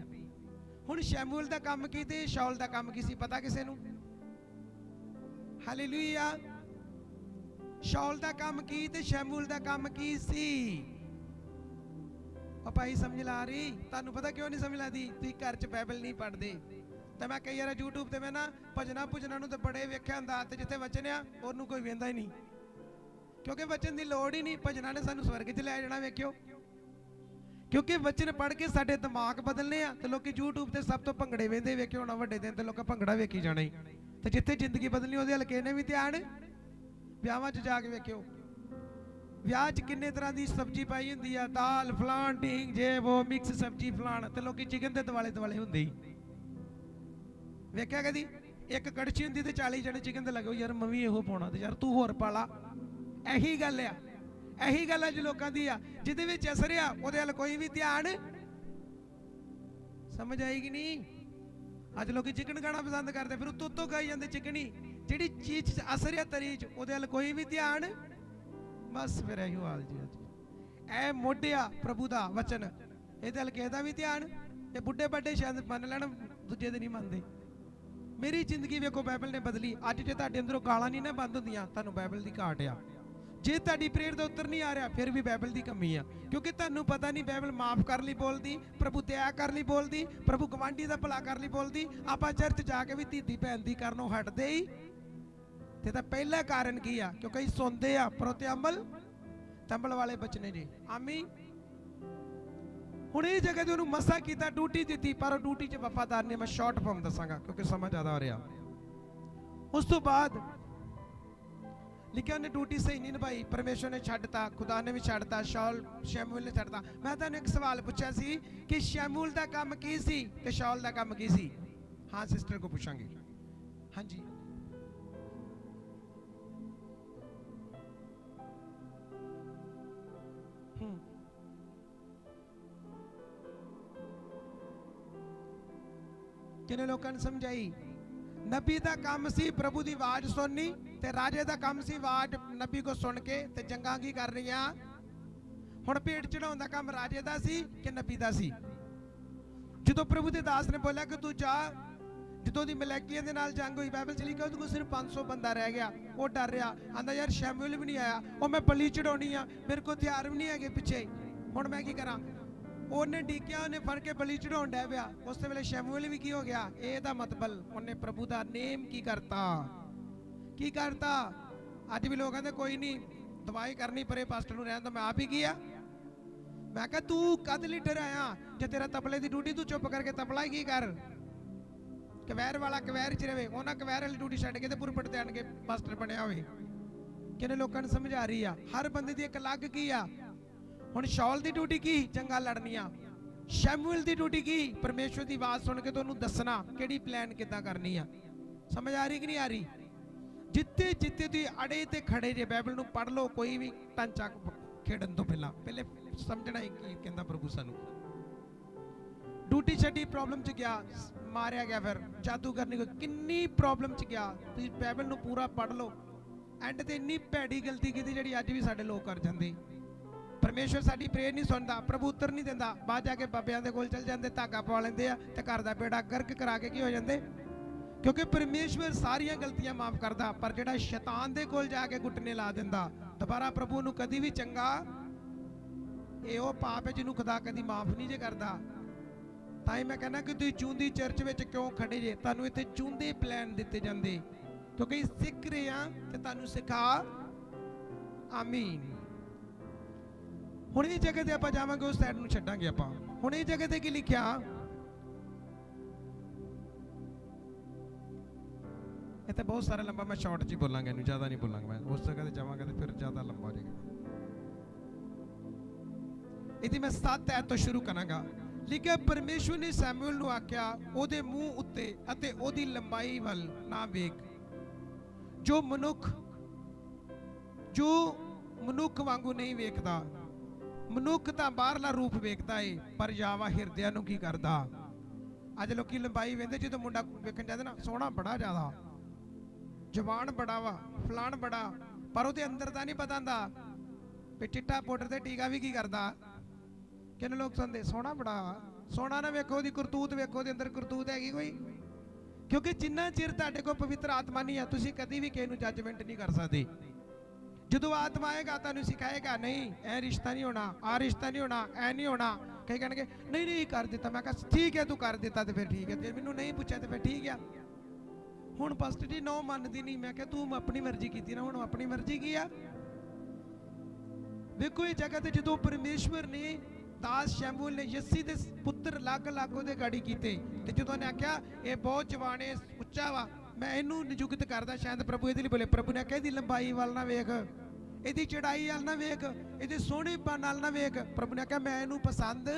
ਹੁਣ ਸ਼ੈਮੂਅਲ ਦਾ ਕੰਮ ਕੀ ਤੇ ਸ਼ਾਉਲ ਦਾ ਕੰਮ ਕੀ ਸੀ, ਪਤਾ ਕਿਸੇ ਨੂੰ? ਹਾਲੇਲੂਇਆ। ਸ਼ਾਉਲ ਦਾ ਕੰਮ ਕੀ ਤੇ ਸ਼ੈਮੂਅਲ ਦਾ ਕੰਮ ਕੀ ਸੀ? ਉਹ ਭਾਈ ਸਮਝ ਲਾ ਰਹੀ? ਤੁਹਾਨੂੰ ਪਤਾ ਕਿਉਂ ਨਹੀਂ ਸਮਝ ਲਾਦੀ? ਤੁਸੀਂ ਘਰ 'ਚ ਬਾਈਬਲ ਨਹੀਂ ਪੜ੍ਹਦੇ। ਤੇ ਮੈਂ ਕਈ ਵਾਰ YouTube ਤੇ ਮੈਂ ਨਾ ਭਜਨਾਂ ਨੂੰ ਤੇ ਬੜੇ ਵੇਖਿਆ ਹੁੰਦਾ, ਤੇ ਜਿੱਥੇ ਵਚਨ ਆ ਉਹਨੂੰ ਕੋਈ ਵੇਂਦਾ ਹੀ ਨਹੀਂ, ਕਿਉਂਕਿ ਵਚਨ ਦੀ ਲੋੜ ਹੀ ਨਹੀਂ। ਭਜਨਾਂ ਨੇ ਸਾਨੂੰ ਸਵਰਗ 'ਚ ਲੈ ਜਾਣਾ, ਵੇਖਿਓ। ਕਿਉਂਕਿ ਵਚਨ ਪੜ੍ਹ ਕੇ ਸਾਡੇ ਦਿਮਾਗ ਬਦਲਨੇ ਆ। ਤੇ ਲੋਕੀ YouTube ਤੇ ਸਭ ਤੋਂ ਭੰਗੜੇ ਵੇਂਦੇ, ਵੇਖਿਓ ਹੋਣਾ ਵੱਡੇ ਦਿਨ ਤੇ ਲੋਕਾਂ ਭੰਗੜਾ ਵੇਖੀ ਜਾਣਾ ਹੀ। ਤੇ ਜਿੱਥੇ ਜ਼ਿੰਦਗੀ ਬਦਲਣੀ ਉਹਦੇ ਹਲਕੇ ਨੇ ਵੀ ਧਿਆਨ। ਵਿਆਹਾਂ 'ਚ ਜਾ ਕੇ ਵੇਖਿਓ, ਵਿਆਹ 'ਚ ਕਿੰਨੇ ਤਰ੍ਹਾਂ ਦੀ ਸਬਜ਼ੀ ਪਾਈ ਹੁੰਦੀ ਆ, ਦਾਲ ਫਲਾਣ ਢੀਂਗ ਜੇ ਉਹ ਮਿਕਸ ਸਬਜ਼ੀ ਫਲਾਣ, ਤੇ ਲੋਕੀ ਚਿਕਨ ਦੇ ਦੁਆਲੇ ਹੁੰਦੇ ਹੀ। ਵੇਖਿਆ ਕਦੀ? ਇੱਕ ਕੜਛੀ ਹੁੰਦੀ ਤੇ 40 ਜਣੇ ਚਿਕਨ ਤੇ ਲੱਗੇ, ਯਾਰ ਮੈਂ ਵੀ ਇਹੋ ਪਾਉਣਾ, ਤੇ ਯਾਰ ਤੂੰ ਹੋਰ ਪਾ ਲਾ। ਇਹੀ ਗੱਲ ਆ, ਇਹੀ ਗੱਲ ਅੱਜ ਲੋਕਾਂ ਦੀ ਆ। ਜਿਹਦੇ ਵਿੱਚ ਅਸਰ ਆ ਉਹਦੇ ਵੱਲ ਕੋਈ ਵੀ ਧਿਆਨ। ਸਮਝ ਆਏਗੀ ਨਹੀਂ? ਅੱਜ ਲੋਕੀ ਚਿਕਨ ਖਾਣਾ ਪਸੰਦ ਕਰਦੇ, ਫਿਰ ਉੱਤੋਂ ਖਾਈ ਜਾਂਦੇ ਚਿਕਨ ਹੀ। ਜਿਹੜੀ ਚੀਜ਼ 'ਚ ਅਸਰ ਆ ਤਰੀ 'ਚ, ਉਹਦੇ ਵੱਲ ਕੋਈ ਵੀ ਧਿਆਨ। ਬਸ ਫਿਰ ਇਹੋ ਹਾਲ ਜੀ ਅੱਜ। ਇਹ ਮੋਢਿਆ ਪ੍ਰਭੂ ਦਾ ਵਚਨ, ਇਹਦੇ ਵੱਲ ਕਿਸੇ ਦਾ ਵੀ ਧਿਆਨ। ਇਹ ਬੁੱਢੇ ਬੱਡੇ ਸ਼ਾਇਦ ਮੰਨ ਲੈਣ, ਦੂਜੇ ਦੇ ਨਹੀਂ ਮੰਨਦੇ। ਮੇਰੀ ਜ਼ਿੰਦਗੀ ਵੇਖੋ ਬਾਈਬਲ ਨੇ ਬਦਲੀ। ਅੱਜ ਜੇ ਤੁਹਾਡੇ ਅੰਦਰੋਂ ਗਾਲਾਂ ਨਹੀਂ ਨਾ ਬੰਦ ਹੁੰਦੀਆਂ, ਤੁਹਾਨੂੰ ਬਾਈਬਲ ਦੀ ਘਾਟ ਆ। ਜੇ ਤੁਹਾਡੀ ਪ੍ਰੇਅਰ ਦਾ ਉੱਤਰ ਨਹੀਂ ਆ ਰਿਹਾ, ਫਿਰ ਵੀ ਬਾਈਬਲ ਦੀ ਕਮੀ ਆ। ਕਿਉਂਕਿ ਤੁਹਾਨੂੰ ਪਤਾ ਨਹੀਂ ਬਾਈਬਲ ਮਾਫ ਕਰਨ ਲਈ ਬੋਲਦੀ, ਪ੍ਰਭੂ ਦਇਆ ਕਰਨ ਲਈ ਬੋਲਦੀ, ਪ੍ਰਭੂ ਗਵਾਂਢੀ ਦਾ ਭਲਾ ਕਰਨ ਲਈ ਬੋਲਦੀ। ਆਪਾਂ ਚਰਚ ਜਾ ਕੇ ਵੀ ਧੀਦੀ ਭੈਣ ਦੀ ਕਰਨੋਂ ਹਟਦੇ ਹੀ। ਤੇ ਤਾਂ ਪਹਿਲਾ ਕਾਰਨ ਕੀ ਆ? ਕਿਉਂਕਿ ਅਸੀਂ ਸੁਣਦੇ ਆ ਪਰ ਤੇ ਅਮਲ ਤੰਬਲ ਵਾਲੇ ਬਚਨੇ ਜੀ। ਆਮੀਨ। ਹੁਣ ਇਹ ਜਗ੍ਹਾ ਤੇ ਉਹਨੂੰ ਮਸਾ ਕੀਤਾ, ਡਿਊਟੀ ਦਿੱਤੀ, ਪਰ ਉਹ ਡਿਊਟੀ 'ਚ ਵਫਾਦਾਰ ਨੇ। ਮੈਂ ਸ਼ਾਰਟ ਫਾਰਮ ਦੱਸਾਂਗਾ ਕਿਉਂਕਿ ਸਮਾਂ ਜ਼ਿਆਦਾ ਹੋ ਰਿਹਾ। ਉਸ ਤੋਂ ਬਾਅਦ ਲਿਖਿਆ ਉਹਨੇ ਡਿਊਟੀ ਸਹੀ ਨਹੀਂ ਨਿਭਾਈ, ਪਰਮੇਸ਼ਵਰ ਨੇ ਛੱਡਤਾ, ਖੁਦਾ ਨੇ ਵੀ ਛੱਡਤਾ, ਸ਼ੈਮੂਅਲ ਨੇ ਛੱਡਤਾ। ਮੈਂ ਤੁਹਾਨੂੰ ਇੱਕ ਸਵਾਲ ਪੁੱਛਿਆ ਸੀ ਕਿ ਸ਼ੈਮੂਅਲ ਦਾ ਕੰਮ ਕੀ ਸੀ ਤੇ ਸ਼ਾਉਲ ਦਾ ਕੰਮ ਕੀ ਸੀ? ਹਾਂ ਸਿਸਟਰ ਕੋ ਪੁੱਛਾਂਗੇ। ਹਾਂਜੀ ਕਿੰਨੇ ਲੋਕਾਂ ਨੇ ਸਮਝਾਈ? ਨਬੀ ਦਾ ਕੰਮ ਸੀ ਪ੍ਰਭੂ ਦੀ ਆਵਾਜ਼ ਸੁਣਨੀ, ਤੇ ਰਾਜੇ ਦਾ ਕੰਮ ਸੀ ਆਵਾਜ਼ ਨਬੀ ਕੋ ਸੁਣ ਕੇ ਤੇ ਜੰਗਾਂ ਕੀ ਕਰ ਰਹੀਆਂ। ਹੁਣ ਭੇਡ ਚੜਾਉਣ ਦਾ ਕੰਮ ਰਾਜੇ ਦਾ ਸੀ ਕਿ ਨਬੀ ਦਾ ਸੀ? ਜਦੋਂ ਪ੍ਰਭੂ ਦੇ ਦਾਸ ਨੇ ਬੋਲਿਆ ਕਿ ਤੂੰ ਜਾ, ਜਦੋਂ ਦੀ ਮਲੈਕੀਆਂ ਦੇ ਨਾਲ ਜੰਗ ਹੋਈ, ਬਾਈਬਲ ਚ ਲਿਖਿਆ ਉਹਦੇ ਕੋਲ ਸਿਰਫ 500 ਬੰਦਾ ਰਹਿ ਗਿਆ। ਉਹ ਡਰ ਰਿਹਾ, ਆਂਦਾ ਯਾਰ ਸ਼ੈਮੂਅਲ ਵੀ ਨਹੀਂ ਆਇਆ, ਉਹ ਮੈਂ ਬਲੀ ਚੜਾਉਣੀ ਆ, ਮੇਰੇ ਕੋਲ ਹਥਿਆਰ ਵੀ ਨਹੀਂ ਹੈਗੇ ਪਿੱਛੇ, ਹੁਣ ਮੈਂ ਕੀ ਕਰਾਂ? ਉਹਨੇ ਡੀਕਿਆ, ਉਹਨੇ ਫੜ ਕੇ ਬਲੀ ਚੜਾਉਣ ਡੈ ਪਿਆ। ਉਸ ਵੇਲੇ ਸ਼ੈਮੂਅਲ ਵੀ ਕੀ ਹੋ ਗਿਆ? ਇਹਦਾ ਮਤਲਬ ਉਹਨੇ ਪ੍ਰਭੂ ਦਾ ਨੇਮ ਕੀ ਕਰਤਾ? ਕੀ ਕਰਤਾ? ਅੱਜ ਵੀ ਲੋਕ ਕਹਿੰਦੇ ਕੋਈ ਨਹੀਂ ਦਵਾਈ ਕਰਨੀ ਪਰੇ ਪਾਸਟਰ ਨੂੰ ਰਹਿਣ ਤੋਂ, ਮੈਂ ਆਪ ਹੀ ਕੀ ਆ। ਮੈਂ ਕਿਹਾ ਤੂੰ ਕਦ ਲੀਡਰ ਆਇਆ? ਜੇ ਤੇਰਾ ਤਬਲੇ ਦੀ ਡਿਊਟੀ, ਤੂੰ ਚੁੱਪ ਕਰਕੇ ਤਬਲਾ ਹੀ ਕੀ ਕਰ। ਕਵੈਰ ਵਾਲਾ ਕਵੈਰ ਚ ਰਵੇ, ਉਹਨਾਂ ਕਵੈਰ ਵਾਲੀ ਡਿਊਟੀ ਛੱਡ ਕੇ ਤੇ ਪੁਰਪਟ ਤੇ ਆਣ ਕੇ ਪਾਸਟਰ ਬਣਿਆ ਹੋਵੇ। ਕਿੰਨੇ ਲੋਕਾਂ ਨੂੰ ਸਮਝ ਆ ਰਹੀ ਆ? ਹਰ ਬੰਦੇ ਦੀ ਇੱਕ ਅਲੱਗ ਕੀ ਆ। ਹੁਣ ਸ਼ਾਉਲ ਦੀ ਡਿਊਟੀ ਕੀ? ਜੰਗਾਂ ਲੜਨੀਆਂ। ਸ਼ੈਮੂਅਲ ਦੀ ਡਿਊਟੀ ਕੀ? ਪਰਮੇਸ਼ਵਰ ਦੀ ਆਵਾਜ਼ ਸੁਣ ਕੇ ਤੁਹਾਨੂੰ ਦੱਸਣਾ ਕਿਹੜੀ ਪਲਾਨ ਕਿੱਦਾਂ ਕਰਨੀ ਆ। ਸਮਝ ਆ ਰਹੀ ਕਿ ਨਹੀਂ ਆ ਰਹੀ? ਜਿੱਤੇ ਜਿੱਤੇ ਤੁਸੀਂ ਅੜੇ ਤੇ ਖੜੇ ਜੇ, ਬਾਈਬਲ ਨੂੰ ਪੜ੍ਹ ਲਓ। ਕੋਈ ਵੀ ਟਾਂਚਾ ਖੇਡਣ ਤੋਂ ਪਹਿਲੇ ਸਮਝਣਾ ਹੀ ਕੀ ਕਹਿੰਦਾ ਪ੍ਰਭੂ ਸਾਨੂੰ। ਡਿਊਟੀ ਛੱਡੀ, ਪ੍ਰੋਬਲਮ ਚ ਗਿਆ, ਮਾਰਿਆ ਗਿਆ, ਫਿਰ ਜਾਦੂ ਕਰਨੀ, ਕਿੰਨੀ ਪ੍ਰੋਬਲਮ ਚ ਗਿਆ। ਤੁਸੀਂ ਬਾਈਬਲ ਨੂੰ ਪੂਰਾ ਪੜ੍ਹ ਲਓ। ਐਂਡ ਤੇ ਇੰਨੀ ਭੈੜੀ ਗਲਤੀ ਕੀਤੀ ਜਿਹੜੀ ਅੱਜ ਵੀ ਸਾਡੇ ਲੋਕ ਕਰ ਜਾਂਦੇ। ਪਰਮੇਸ਼ਵਰ ਸਾਡੀ ਪ੍ਰੇਅਰ ਨਹੀਂ ਸੁਣਦਾ, ਪ੍ਰਭੂ ਉੱਤਰ ਨਹੀਂ ਦਿੰਦਾ, ਬਾਅਦ ਜਾ ਕੇ ਬਾਬਿਆਂ ਦੇ ਕੋਲ ਚਲ ਜਾਂਦੇ, ਧਾਗਾ ਪਵਾ ਲੈਂਦੇ ਆ ਤੇ ਘਰ ਦਾ ਬੇੜਾ ਗਰਕ ਕਰਾ ਕੇ ਕੀ ਹੋ ਜਾਂਦੇ। ਕਿਉਂਕਿ ਪਰਮੇਸ਼ਵਰ ਸਾਰੀਆਂ ਗਲਤੀਆਂ ਮਾਫ ਕਰਦਾ, ਪਰ ਜਿਹੜਾ ਸ਼ੈਤਾਨ ਦੇ ਕੋਲ ਜਾ ਕੇ ਘੁੱਟਨੇ ਲਾ ਦਿੰਦਾ, ਦੁਬਾਰਾ ਪ੍ਰਭੂ ਨੂੰ ਕਦੀ ਵੀ ਚੰਗਾ, ਇਹ ਉਹ ਪਾਪ ਹੈ ਜਿਹਨੂੰ ਖੁਦਾ ਕਦੀ ਮਾਫ ਨਹੀਂ ਜੇ ਕਰਦਾ। ਤਾਂ ਹੀ ਮੈਂ ਕਹਿੰਦਾ ਕਿ ਤੁਸੀਂ ਚੂੰਦੀ ਚਰਚ ਵਿੱਚ ਕਿਉਂ ਖੜੇ ਜੇ? ਤੁਹਾਨੂੰ ਇੱਥੇ ਚੂੰਦੇ ਪਲਾਨ ਦਿੱਤੇ ਜਾਂਦੇ, ਕਿਉਂਕਿ ਸਿੱਖ ਰਹੇ ਆ ਤੇ ਤੁਹਾਨੂੰ ਸਿਖਾ। ਆਮੀਨ। ਹੁਣ ਇਹ ਜਗ੍ਹਾ ਤੇ ਆਪਾਂ ਜਾਵਾਂਗੇ, ਉਸ ਸਾਈਡ ਨੂੰ ਛੱਡਾਂਗੇ ਆਪਾਂ। ਹੁਣ ਇਹ ਜਗ੍ਹਾ ਤੇ ਕੀ ਲਿਖਿਆ? ਇੱਥੇ ਬਹੁਤ ਸਾਰਾ ਲੰਬਾ, ਮੈਂ ਸ਼ਾਰਟ 'ਚ ਹੀ ਬੋਲਾਂਗਾ, ਇਹਨੂੰ ਜ਼ਿਆਦਾ ਨਹੀਂ ਬੋਲਾਂਗਾ। ਮੈਂ ਉਸ ਜਗ੍ਹਾ ਤੇ ਜਾਵਾਂਗਾ ਤੇ ਫਿਰ ਜ਼ਿਆਦਾ ਲੰਬਾ ਹੋ ਜਾਏਗਾ। ਇਹਦੀ ਮੈਂ 7 ਐਤ ਤੋਂ ਸ਼ੁਰੂ ਕਰਾਂਗਾ। ਲਿਖਿਆ, ਪਰਮੇਸ਼ਵਰ ਨੇ ਸੈਮੂਅਲ ਨੂੰ ਆਖਿਆ, ਉਹਦੇ ਮੂੰਹ ਉੱਤੇ ਅਤੇ ਉਹਦੀ ਲੰਬਾਈ ਵੱਲ ਨਾ ਵੇਖ। ਜੋ ਮਨੁੱਖ ਵਾਂਗੂ ਨਹੀਂ ਵੇਖਦਾ। ਮਨੁੱਖ ਤਾਂ ਬਾਹਰਲਾ ਰੂਪ ਵੇਖਦਾ ਏ, ਪਰ ਯਾਵਾ ਹਿਰਦਿਆਂ ਨੂੰ ਕੀ ਕਰਦਾ। ਅੱਜ ਲੋਕੀ ਲੰਬਾਈ ਵੇਖਦੇ, ਜਦੋਂ ਮੁੰਡਾ ਵੇਖਣ ਜਾਂਦੇ ਨਾ, ਸੋਹਣਾ ਬੜਾ ਜ਼ਿਆਦਾ, ਜਵਾਨ ਬੜਾ ਵਾ, ਫਲਾਣ ਬੜਾ, ਪਰ ਉਹਦੇ ਅੰਦਰ ਤਾਂ ਨਹੀਂ ਪਤਾ ਹੁੰਦਾ ਵੀ ਚਿੱਟਾ ਪਾਊਡਰ ਤੇ ਟੀਕਾ ਵੀ ਕੀ ਕਰਦਾ। ਕਿੰਨੇ ਲੋਕ ਸੁਣਦੇ ਸੋਹਣਾ ਬੜਾ, ਸੋਹਣਾ ਨਾ ਵੇਖੋ, ਉਹਦੀ ਕਰਤੂਤ ਵੇਖੋ, ਉਹਦੇ ਅੰਦਰ ਕਰਤੂਤ ਹੈਗੀ ਕੋਈ। ਕਿਉਂਕਿ ਜਿੰਨਾ ਚਿਰ ਤੁਹਾਡੇ ਕੋਲ ਪਵਿੱਤਰ ਆਤਮਾ ਨਹੀਂ ਆ, ਤੁਸੀਂ ਕਦੀ ਵੀ ਕਿਸੇ ਨੂੰ ਜੱਜਮੈਂਟ ਨਹੀਂ ਕਰ ਸਕਦੇ। ਜਦੋਂ ਆਤਮਾ ਆਏਗਾ ਤੁਹਾਨੂੰ ਸਿਖਾਏਗਾ, ਨਹੀਂ ਇਹ ਰਿਸ਼ਤਾ ਨਹੀਂ ਹੋਣਾ, ਆਹ ਰਿਸ਼ਤਾ ਨਹੀਂ ਹੋਣਾ, ਐ ਨਹੀਂ ਹੋਣਾ। ਕਈ ਕਹਿਣਗੇ ਨਹੀਂ ਕਰ ਦਿੱਤਾ। ਮੈਂ ਕਿਹਾ ਠੀਕ ਹੈ, ਤੂੰ ਕਰ ਦਿੱਤਾ ਤੇ ਫਿਰ ਠੀਕ ਹੈ, ਜੇ ਮੈਨੂੰ ਨਹੀਂ ਪੁੱਛਿਆ ਤੇ ਫਿਰ ਠੀਕ ਆ। ਹੁਣ ਪਾਸਟਰ ਜੀ ਨੋ ਮੰਨਦੀ ਨਹੀਂ। ਮੈਂ ਕਿਹਾ ਤੂੰ ਆਪਣੀ ਮਰਜ਼ੀ ਕੀਤੀ ਨਾ, ਹੁਣ ਆਪਣੀ ਮਰਜ਼ੀ ਕੀ ਆ। ਵੇਖੋ ਇਹ ਜਗ੍ਹਾ ਤੇ ਜਦੋਂ ਪਰਮੇਸ਼ਵਰ ਨੇ ਦਾਸ ਸ਼ੈਮੂਅਲ ਨੇ ਯੱਸੀ ਦੇ ਪੁੱਤਰ ਲੱਗ ਉਹਦੇ ਗਾੜੀ ਕੀਤੇ, ਤੇ ਜਦੋਂ ਉਹਨੇ ਆਖਿਆ ਇਹ ਬਹੁਤ ਜਵਾਨ ਹੈ, ਉੱਚਾ ਵਾ, ਮੈਂ ਇਹਨੂੰ ਨਿਯੁਕਤ ਕਰਦਾ, ਸ਼ਾਇਦ ਪ੍ਰਭੂ ਇਹਦੇ ਲਈ ਬੋਲੇ। ਪ੍ਰਭੂ ਨੇ ਆਖਿਆ ਇਹਦੀ ਲੰਬਾਈ ਵੱਲ ਨਾ ਵੇਖ, ਇਹਦੀ ਚੜਾਈ ਵੱਲ ਨਾ ਵੇਖ, ਇਹਦੇ ਸੋਹਣੇਪਨ ਨਾਲ ਨਾ ਵੇਖ। ਪ੍ਰਭੂ ਨੇ ਆਖਿਆ ਮੈਂ ਇਹਨੂੰ ਪਸੰਦ,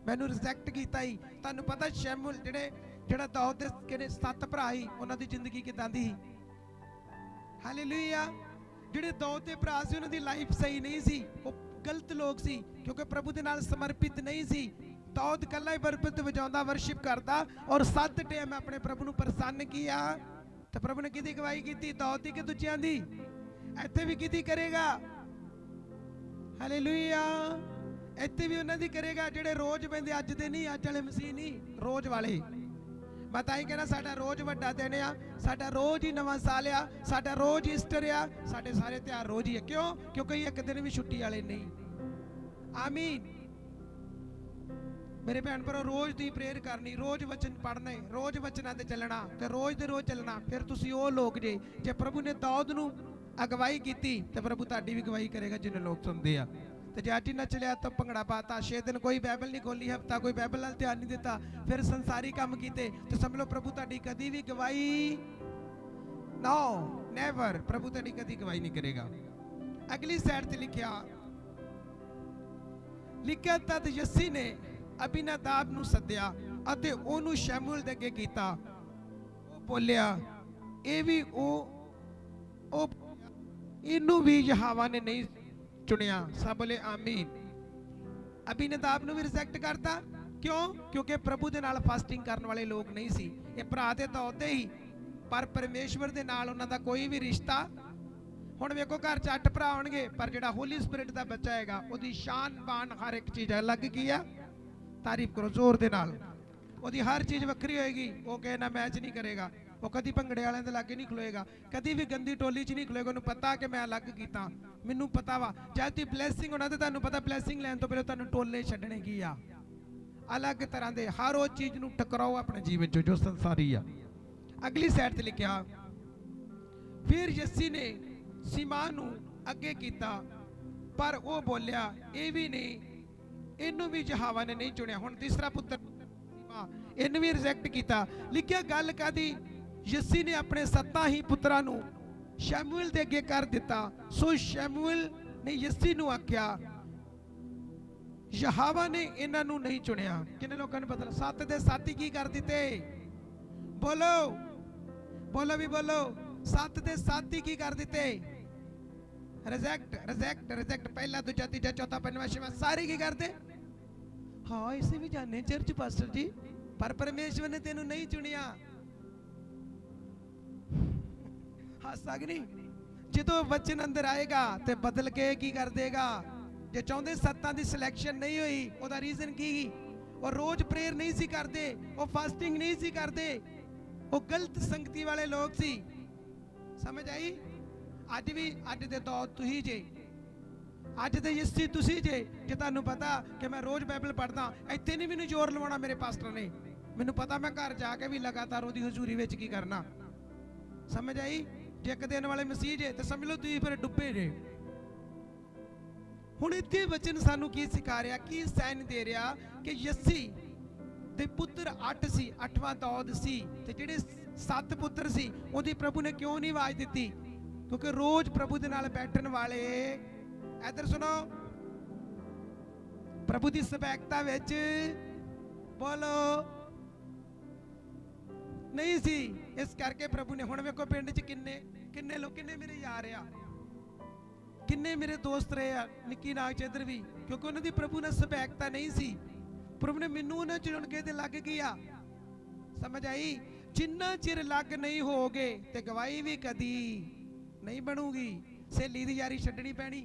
ਮੈਨੂੰ ਰਿਜੈਕਟ ਕੀਤਾ ਹੀ। ਤੁਹਾਨੂੰ ਪਤਾ ਸ਼ੈਮੂਅਲ ਜਿਹੜਾ ਦਾਊਦ ਦੇ ਕਿਹੜੇ 7 ਭਰਾ ਸੀ, ਉਹਨਾਂ ਦੀ ਜ਼ਿੰਦਗੀ ਕਿਦਾਂ ਦੀ ਸੀ। ਹਾਲੇਲੂਇਆ। ਜਿਹੜੇ ਦਾਊਦ ਦੇ ਭਰਾ ਸੀ, ਉਹਨਾਂ ਦੀ ਲਾਈਫ ਸਹੀ ਨਹੀਂ ਸੀ, ਉਹ ਗਲਤ ਲੋਕ ਸੀ, ਕਿਉਂਕਿ ਪ੍ਰਭੂ ਦੇ ਨਾਲ ਸਮਰਪਿਤ ਨਹੀਂ ਸੀ। ਦਾਊਦ ਕੱਲਾ ਹੀ ਬਰਬਤ ਵਜਾਉਂਦਾ, ਵਰਸ਼ਿਪ ਕਰਦਾ, ਔਰ 7 ਟਾਈਮ ਆਪਣੇ ਪ੍ਰਭੂ ਨੂੰ ਪ੍ਰਸੰਨ ਕੀਆ। ਤੇ ਪ੍ਰਭੂ ਨੇ ਕਿਹਦੀ ਗਵਾਹੀ ਕੀਤੀ? ਦਾਊਦ ਦੀ ਕਿ ਦੂਜਿਆਂ ਦੀ? ਇੱਥੇ ਵੀ ਕਿਹਦੀ ਕਰੇਗਾ? ਹਾਲੇਲੂਇਆ। ਇੱਥੇ ਵੀ ਉਹਨਾਂ ਦੀ ਕਰੇਗਾ ਜਿਹੜੇ ਰੋਜ਼ ਬੰਦੇ, ਅੱਜ ਦੇ ਨਹੀਂ, ਅੱਜ ਵਾਲੇ ਮਸੀਹ ਨਹੀਂ, ਰੋਜ਼ ਵਾਲੇ। ਮੈਂ ਤਾਂ ਹੀ ਕਹਿਣਾ ਸਾਡਾ ਰੋਜ਼ ਵੱਡਾ ਦਿਨ ਆ, ਸਾਡਾ ਰੋਜ਼ ਹੀ ਨਵਾਂ ਸਾਲ ਆ, ਸਾਡਾ ਰੋਜ਼ ਈਸਟਰ ਆ, ਸਾਡੇ ਸਾਰੇ ਤਿਉਹਾਰ ਰੋਜ਼ ਹੀ ਆ। ਕਿਉਂ? ਕਿਉਂਕਿ ਇੱਕ ਦਿਨ ਵੀ ਛੁੱਟੀ ਵਾਲੇ ਨਹੀਂ। ਆਮੀਨ। ਮੇਰੇ ਭੈਣ ਭਰਾ, ਰੋਜ਼ ਦੀ ਪ੍ਰੇਅਰ ਕਰਨੀ, ਰੋਜ਼ ਵਚਨ ਪੜ੍ਹਨੇ, ਰੋਜ਼ ਵਚਨਾਂ ਤੇ ਚੱਲਣਾ, ਤੇ ਰੋਜ਼ ਦੇ ਰੋਜ਼ ਚੱਲਣਾ। ਫਿਰ ਤੁਸੀਂ ਉਹ ਲੋਕ ਜੇ ਪ੍ਰਭੂ ਨੇ ਦਾਊਦ ਨੂੰ ਅਗਵਾਈ ਕੀਤੀ ਤੇ ਪ੍ਰਭੂ ਤੁਹਾਡੀ ਵੀ ਅਗਵਾਈ ਕਰੇਗਾ, ਜਿੰਨੇ ਲੋਕ ਸੁਣਦੇ ਆ। ਤੇ ਜੇ ਅੱਜ ਹੀ ਨੱਚ ਲਿਆ ਤਾਂ ਭੰਗੜਾ ਪਾਤਾ, 6 ਦਿਨ ਕੋਈ ਬਾਈਬਲ ਨਹੀਂ ਖੋਲੀ, ਹਫਤਾ ਕੋਈ ਬਾਈਬਲ ਨਾਲ ਧਿਆਨ ਨਹੀਂ ਦਿੱਤਾ, ਫਿਰ ਸੰਸਾਰੀ ਕੰਮ ਕੀਤੇ, ਤੇ ਸਮਝ ਲਓ ਪ੍ਰਭੂ ਤੁਹਾਡੀ ਕਦੀ ਵੀ ਗਵਾਹੀ ਨੋ ਨੈਵਰ, ਪ੍ਰਭੂ ਤੁਹਾਡੀ ਕਦੀ ਗਵਾਹੀ ਨਹੀਂ ਕਰੇਗਾ। ਅਗਲੀ ਸਾਈਡ ਤੇ ਲਿਖਿਆ ਤਦ ਯੱਸੀ ਨੇ ਅਬੀਨਾਦਾਬ ਨੂੰ ਸੱਦਿਆ ਅਤੇ ਉਹਨੂੰ ਸ਼ੈਮੂਅਲ ਦੇ ਅੱਗੇ ਕੀਤਾ। ਉਹ ਬੋਲਿਆ, ਇਹ ਵੀ ਇਹਨੂੰ ਵੀ ਯਹੋਵਾ ਨੇ ਨਹੀਂ ਚੁਣਿਆ। ਸਭ ਬੋਲੇ ਆਮੀਨ। ਅਬੀਨਾਦਾਬ ਨੂੰ ਵੀ ਰਿਜੈਕਟ ਕਰਤਾ, क्यों? क्योंकि प्रभु दे नाल फास्टिंग करने वाले लोग नहीं सी। ये भरा ते तां उहदे ही, पर परमेश्वर दे नाल उन्हां दा कोई भी रिश्ता। हुण वेखो घर च 8 भरा होणगे, पर जिहड़ा होली स्पिरिट दा बच्चा हैगा ओहदी शान बान हर एक चीज़ अलग की आ। तारीफ करो जोर दे नाल। ओहदी हर चीज़ वक्री होएगी। वो किहे ना मैच नहीं करेगा, वो कदी भंगड़े वालिਆਂ ਦੇ लागे नहीं खलोएगा, कदी भी गंदी टोली 'ਚ नहीं खलोएगा। ਉਹਨੂੰ पता कि मैं अलग कीता, ਮੈਨੂੰ पता वा। जब तुसीं ब्लैसिंग होना तो ਤੁਹਾਨੂੰ पता ब्लैसिंग लैन तो पहले ਤੁਹਾਨੂੰ टोले ਛੱਡਣੇ ਕੀ ਆ। अलग तरह के हर वो चीज़ ਨੂੰ टकराओ अपने जीवन चो जो संसारी आ। अगली साइड ते लिखिया, फिर यस्सी ने सीमा ਨੂੰ ਅੱਗੇ ਕੀਤਾ, पर वो बोलिया ये भी नहीं, इनू भी यहोवा ने नहीं चुनिया। हुण तीसरा पुत्र सीमा, इनू भी रिजेक्ट किया। लिखिया गल कादी, यस्सी ने अपने 7 ही पुत्रां ਨੂੰ शमूएल दे अगे कर दिता। सो शमूएल ने यस्सी ਨੂੰ आख्या, यहोवा ने इन्हां ਨੂੰ नहीं चुनिया। किन्ने लोगों ने पता 7 ਦੇ 7 ही की कर दिते? बोलो बोलो भी बोलो, 7 ਦੇ 7 ही की कर दिते? Reject reject reject. पहला दूजा तीजा चौथा पंजवां छेवां सारे की करते? हाँ इसे भी जाने चर्च पास्टर जी, पर परमेश्वर ने तेनू नहीं चुनिया। हासा कि नहीं? जो वचन अंदर आएगा तो बदल के की कर देगा। जो चाहते 7 की सिलेक्शन नहीं हुई, ओदा रीजन की? वो रोज प्रेयर नहीं सी करते, वो फास्टिंग नहीं सी करते, वो गलत संगति वाले लोग सी। समझ आई? अज भी अज दे दौर तुही जे, अज दे यस्सी तुसी जे, जे तुहानू पता कि मैं रोज बाइबल पढ़दा, इत्थे नहीं मैनू जोर लवाना मेरे पास्टर ने, मैनू पता मैं घर जाके भी लगातार ओदी हजूरी विच की करना। समझ आई? जे एक दिन वाले मसीह जे तो समझ लो तुसी फिर डुब्बे जे। हुण इत्थे वचन सानू की सिखा रहा, की साइन दे रहा कि यस्सी दे पुत्र 8 सी, 8वां दौद सी, ते जिहड़े 7 पुत्र सी ओदी प्रभु ने क्यों नहीं आवाज दित्ती? क्योंकि रोज प्रभु दे नाल बैठण वाले, इधर सुनो, प्रभु दी सभैकता विच बोलो नहीं सी। इस करके प्रभु ने, हुण वेखो पिंड च किन्ने किन्ने लोग, किन्ने मेरे यार आ, किन्ने मेरे दोस्त रहे आ, निक्की नाग च इधर भी, क्योंकि उन्हां दी प्रभु ने सभैकता नहीं सी। प्रभु ने मैनू उन्हां चुन के ते लग गया। समझ आई? जिन्ना चिर लग नहीं होगे ते गवाही भी कदी नहीं बनूगी। सहेली दी यारी छड्डनी पैनी।